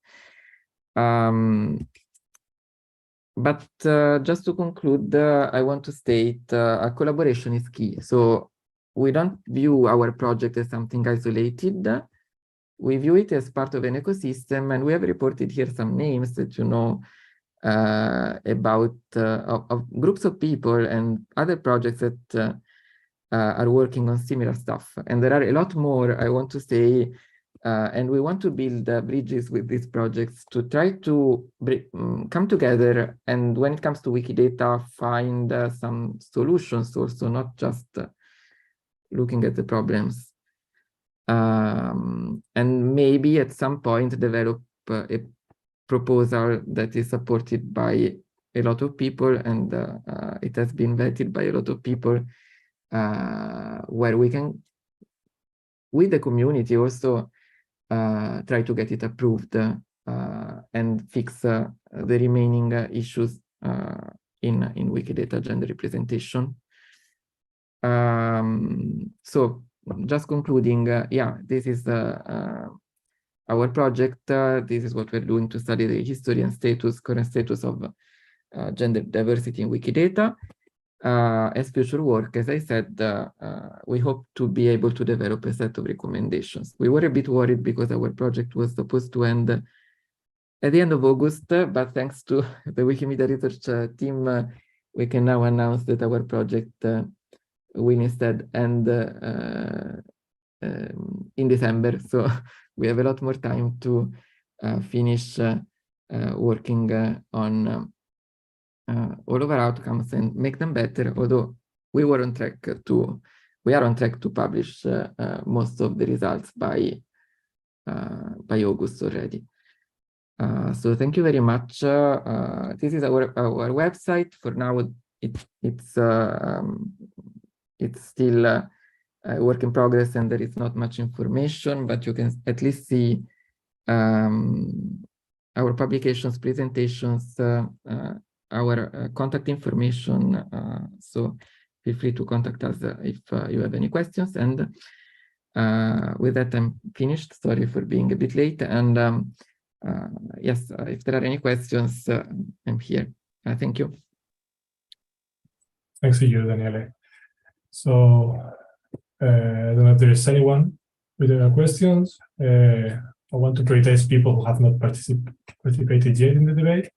But just to conclude, I want to state a collaboration is key. So we don't view our project as something isolated. We view it as part of an ecosystem, and we have reported here some names that you know about of groups of people and other projects that are working on similar stuff. And there are a lot more I want to say, and we want to build bridges with these projects to try to come together, and when it comes to Wikidata, find some solutions also, not just looking at the problems. And maybe at some point develop a proposal that is supported by a lot of people, and it has been vetted by a lot of people, where we can, with the community also, try to get it approved and fix the remaining issues in Wikidata gender representation. So just concluding, yeah, this is our project. This is what we're doing to study the history and current status of gender diversity in Wikidata. As future work, as I said, we hope to be able to develop a set of recommendations. We were a bit worried because our project was supposed to end at the end of August, but thanks to the Wikimedia Research team, we can now announce that our project will instead end in December. So we have a lot more time to finish working on all of our outcomes and make them better, although we are on track to publish most of the results by August already. So thank you very much. This is our website. For now, it's still a work in progress, and there is not much information, but you can at least see our publications, presentations, our contact information. So feel free to contact us if you have any questions. And with that, I'm finished. Sorry for being a bit late. And yes, if there are any questions, I'm here. Thank you. Thanks to you, Daniele. So I don't know if there is anyone with any questions. I want to prioritize people who have not participated yet in the debate.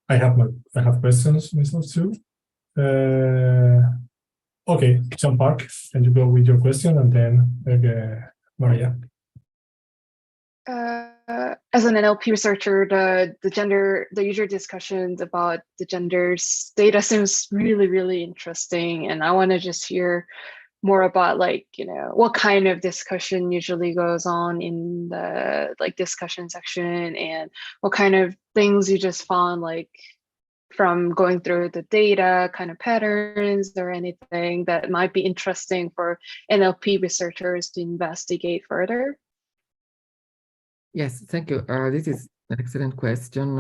I have questions myself too. Okay, John Park, can you go with your question, and then Maria? as an NLP researcher, the usual discussions about the genders data seems really, really interesting. And I want to just hear more about, like, what kind of discussion usually goes on in the discussion section, and what kind of things you just found, like, from going through the data, kind of patterns or anything that might be interesting for NLP researchers to investigate further. Yes, thank you. This is an excellent question.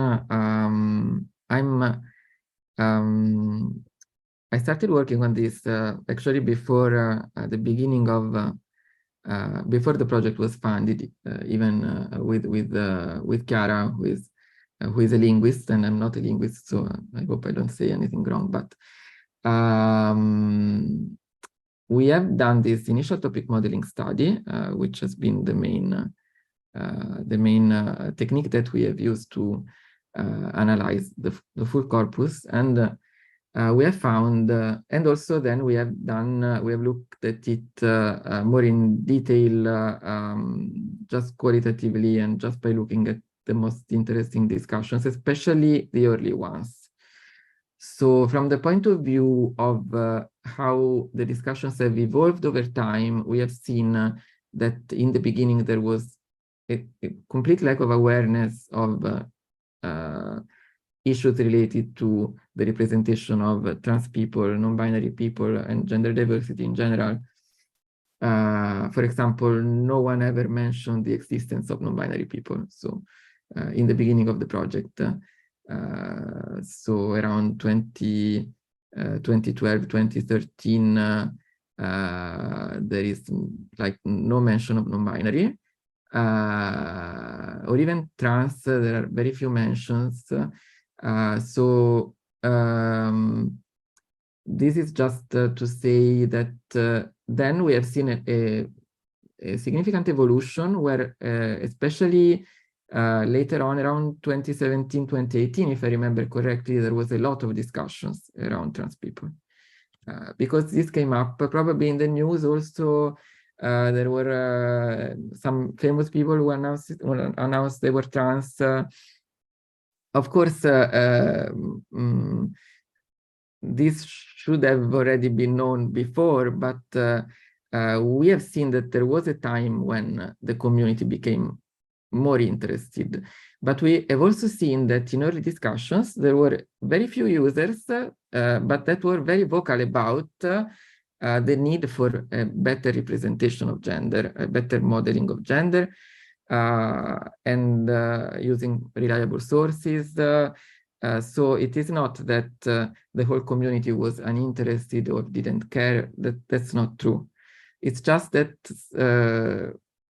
I started working on this actually before the beginning of before the project was funded, even with Chiara, who is a linguist, and I'm not a linguist, so I hope I don't say anything wrong. But we have done this initial topic modeling study, which has been the main technique that we have used to analyze the full corpus, and we have found, and also then we have looked at it more in detail, just qualitatively and just by looking at the most interesting discussions, especially the early ones. So from the point of view of how the discussions have evolved over time, we have seen that in the beginning there was a complete lack of awareness of issues related to the representation of trans people, non-binary people, and gender diversity in general. For example, no one ever mentioned the existence of non-binary people. So in the beginning of the project, so around 2012, 2013, there is like no mention of non-binary. Or even trans, there are very few mentions. This is just to say that then we have seen a significant evolution where, especially later on, around 2017, 2018, if I remember correctly, there was a lot of discussions around trans people. Because this came up probably in the news also. There were some famous people who announced they were trans. Of course, this should have already been known before, but we have seen that there was a time when the community became more interested. But we have also seen that in early discussions, there were very few users, but that were very vocal about the need for a better representation of gender, a better modeling of gender, and using reliable sources. So it is not that the whole community was uninterested or didn't care. That's not true. It's just that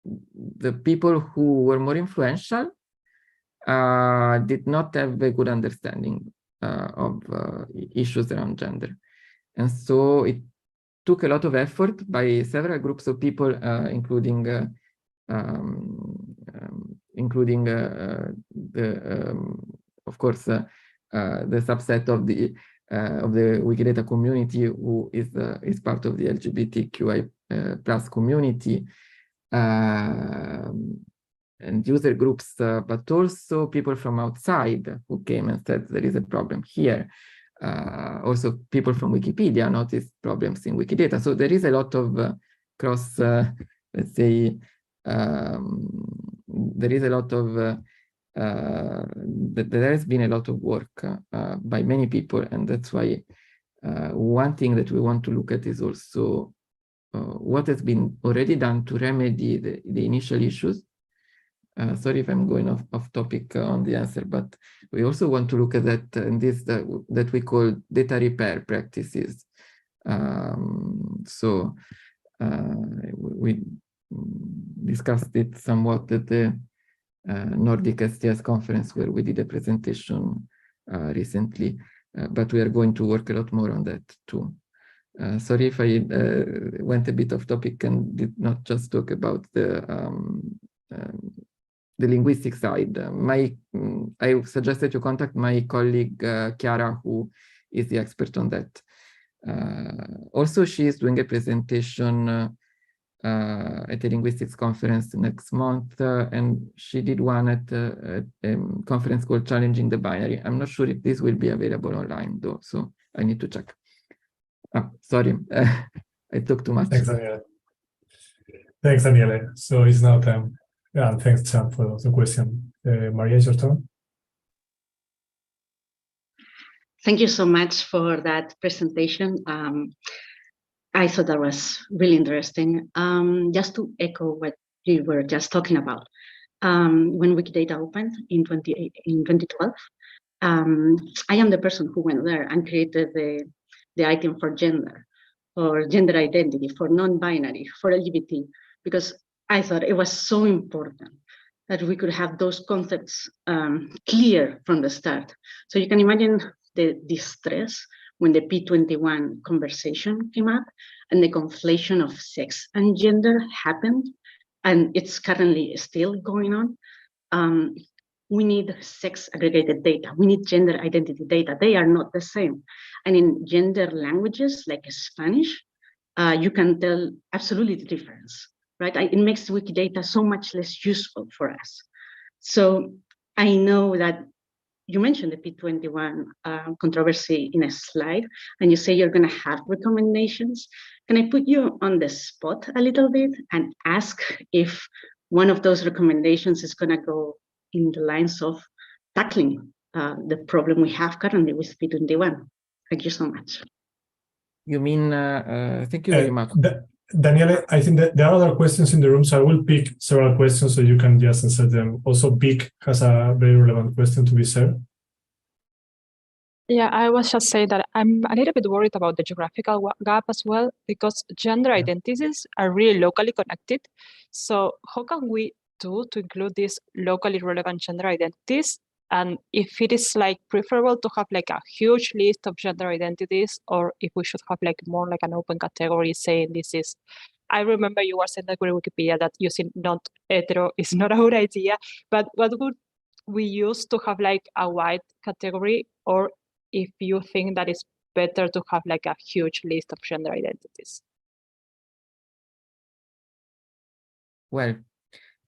the people who were more influential did not have a good understanding of issues around gender. And so it took a lot of effort by several groups of people, including of course, the subset of the Wikidata community, who is part of the LGBTQI plus community, and user groups, but also people from outside who came and said there is a problem here. Also, people from Wikipedia noticed problems in Wikidata. So there is a lot of cross, let's say, there is a lot of there has been a lot of work by many people, and that's why one thing that we want to look at is also what has been already done to remedy the initial issues. Sorry if I'm going off topic on the answer, but we also want to look at that and this that we call data repair practices. So we discussed it somewhat at the Nordic STS conference where we did a presentation recently, but we are going to work a lot more on that too. Sorry if I went a bit off topic and did not just talk about the linguistic side. I suggested you contact my colleague Chiara, who is the expert on that. Also, she is doing a presentation at a linguistics conference next month, and she did one at a conference called Challenging the Binary. I'm not sure if this will be available online though, so I need to check. Sorry, I talked too much. Thanks, Daniele. Thanks, Daniele. So it's now time. Yeah, thanks, Chan, for the question. Maria, it's your turn. Thank you so much for that presentation. I thought that was really interesting. Just to echo what you were just talking about, when Wikidata opened in 2012, I am the person who went there and created the item for gender identity, for non-binary, for LGBT, because I thought it was so important that we could have those concepts clear from the start. So you can imagine the distress when the P21 conversation came up and the conflation of sex and gender happened, and it's currently still going on. We need sex aggregated data. We need gender identity data. They are not the same. And in gender languages like Spanish, you can tell absolutely the difference, right? It makes Wikidata so much less useful for us. So I know that you mentioned the P21 controversy in a slide, and you say you're going to have recommendations. Can I put you on the spot a little bit and ask if one of those recommendations is going to go in the lines of tackling the problem we have currently with P21? Thank you so much. You mean, thank you very much. Daniele, I think that there are other questions in the room, so I will pick several questions so you can just answer them. Also, Vic has a very relevant question to be said. Yeah, I was just saying that I'm a little bit worried about the geographical gap as well, because gender identities are really locally connected. So how can we do to include these locally relevant gender identities? And if it is like preferable to have like a huge list of gender identities, or if we should have like more like an open category saying this is, I remember you were saying that with Wikipedia that using not hetero is not a good idea, but what would we use to have like a wide category, or if you think that it's better to have like a huge list of gender identities? Well,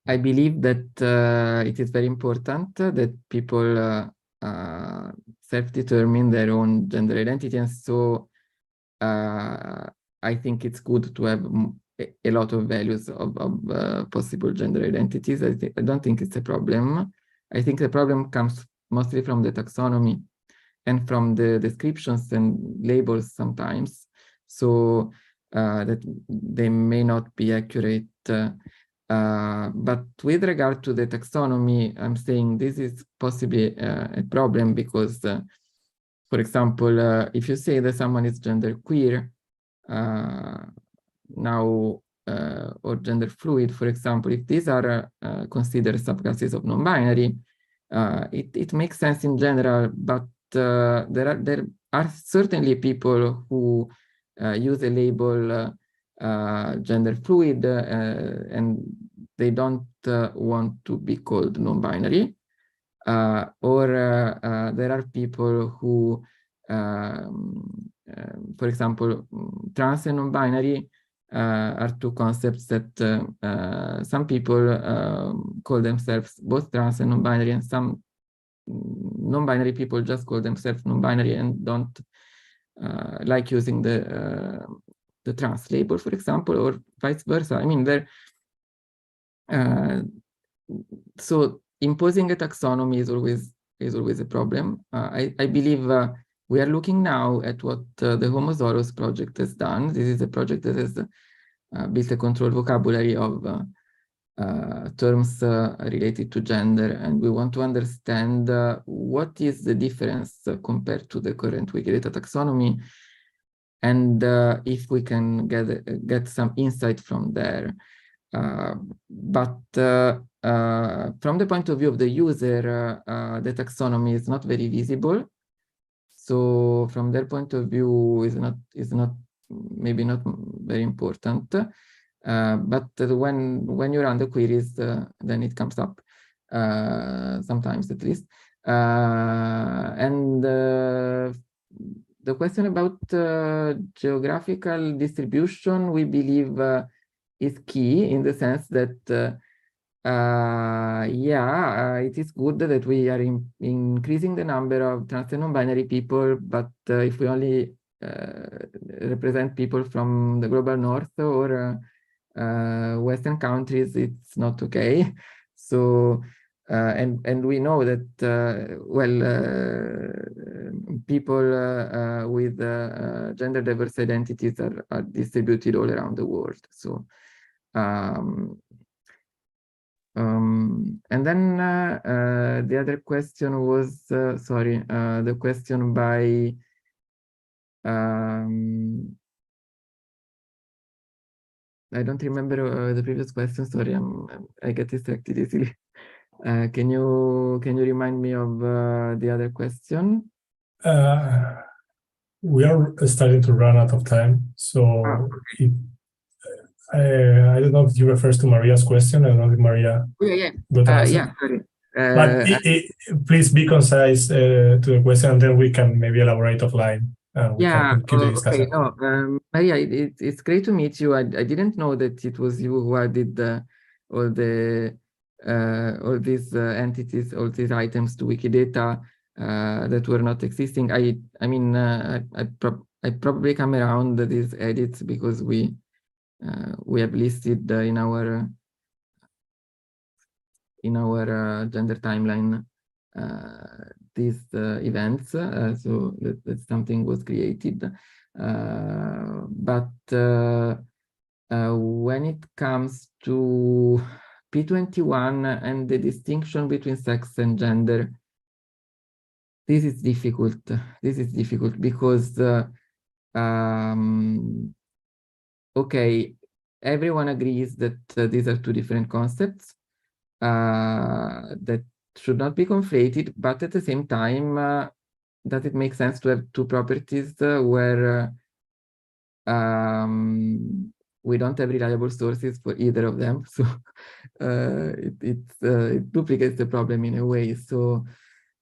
I believe that it is very important that people self-determine their own gender identity, and so I think it's good to have a lot of values of possible gender identities. I don't think it's a problem. I think the problem comes mostly from the taxonomy and from the descriptions and labels sometimes, so that they may not be accurate. But with regard to the taxonomy, I'm saying this is possibly a problem because, for example, if you say that someone is genderqueer now, or gender fluid, for example, if these are considered subclasses of non-binary, it makes sense in general, but there are certainly people who use a label gender fluid and they don't want to be called non-binary, or there are people who, for example, trans and non-binary are two concepts that some people call themselves both trans and non-binary, and some non-binary people just call themselves non-binary and don't like using the trans label, for example, or vice versa. I mean, so imposing a taxonomy is always a problem. I believe we are looking now at what the Homosaurus project has done. This is a project that has built a controlled vocabulary of terms related to gender, and we want to understand what is the difference compared to the current Wikidata taxonomy, and if we can get some insight from there. But from the point of view of the user, the taxonomy is not very visible. So from their point of view, is not maybe not very important. But when you run the queries, then it comes up sometimes, at least. And the question about geographical distribution, we believe is key in the sense that it is good that we are increasing the number of trans and non-binary people, but if we only represent people from the global north or Western countries, it's not okay. So, and we know that, people with gender diverse identities are distributed all around the world. So, and then the other question was, the question by, I don't remember the previous question. Sorry, I get distracted easily. Can you remind me of the other question? We are starting to run out of time, so I don't know if you refers to Maria's question. I don't know if Maria got the answer. Sorry. But please be concise to the question, and then we can maybe elaborate offline. We can keep the discussion. Okay. No, Maria, it's great to meet you. I didn't know that it was you who added all these entities, all these items to Wikidata that were not existing. I probably come around these edits because we have listed in our gender timeline these events, so that something was created. But when it comes to P21 and the distinction between sex and gender, this is difficult. This is difficult because, okay, everyone agrees that these are two different concepts that should not be conflated, but at the same time, does it make sense to have two properties where we don't have reliable sources for either of them? So it duplicates the problem in a way. So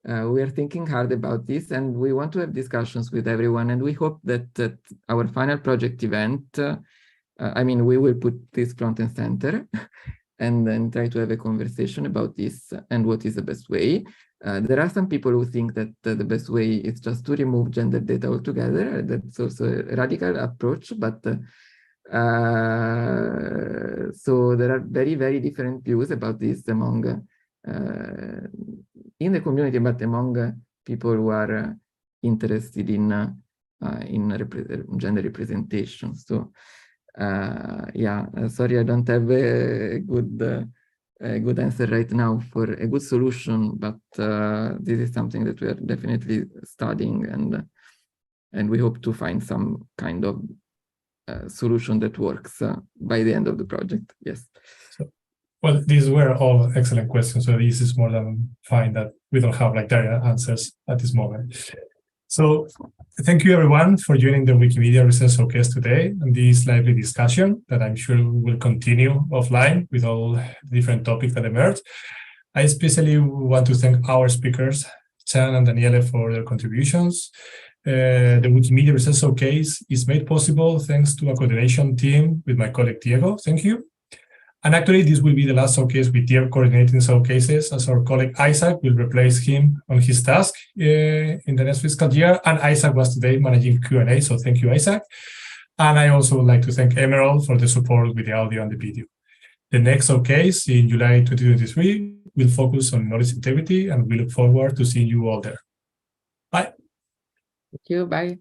we are thinking hard about this, and we want to have discussions with everyone, and we hope that at our final project event, we will put this front and center and then try to have a conversation about this and what is the best way. There are some people who think that the best way is just to remove gender data altogether. That's also a radical approach, but so there are very, very different views about this among in the community, but among people who are interested in gender representation. So sorry, I don't have a good answer right now for a good solution, but this is something that we are definitely studying, and we hope to find some kind of solution that works by the end of the project. Yes. Well, these were all excellent questions, so this is more than fine that we don't have like direct answers at this moment. So thank you everyone for joining the Wikimedia Research Showcase today and this lively discussion that I'm sure will continue offline with all the different topics that emerge. I especially want to thank our speakers, Chan and Daniele, for their contributions. The Wikimedia Research Showcase is made possible thanks to a coordination team with my colleague Diego. Thank you. And actually, this will be the last showcase with Diego coordinating showcases, as our colleague Isaac will replace him on his task in the next fiscal year. And Isaac was today managing Q&A, so thank you, Isaac. And I also would like to thank Emerald for the support with the audio and the video. The next showcase in July 2023 will focus on knowledge integrity, and we look forward to seeing you all there. Bye. Thank you. Bye.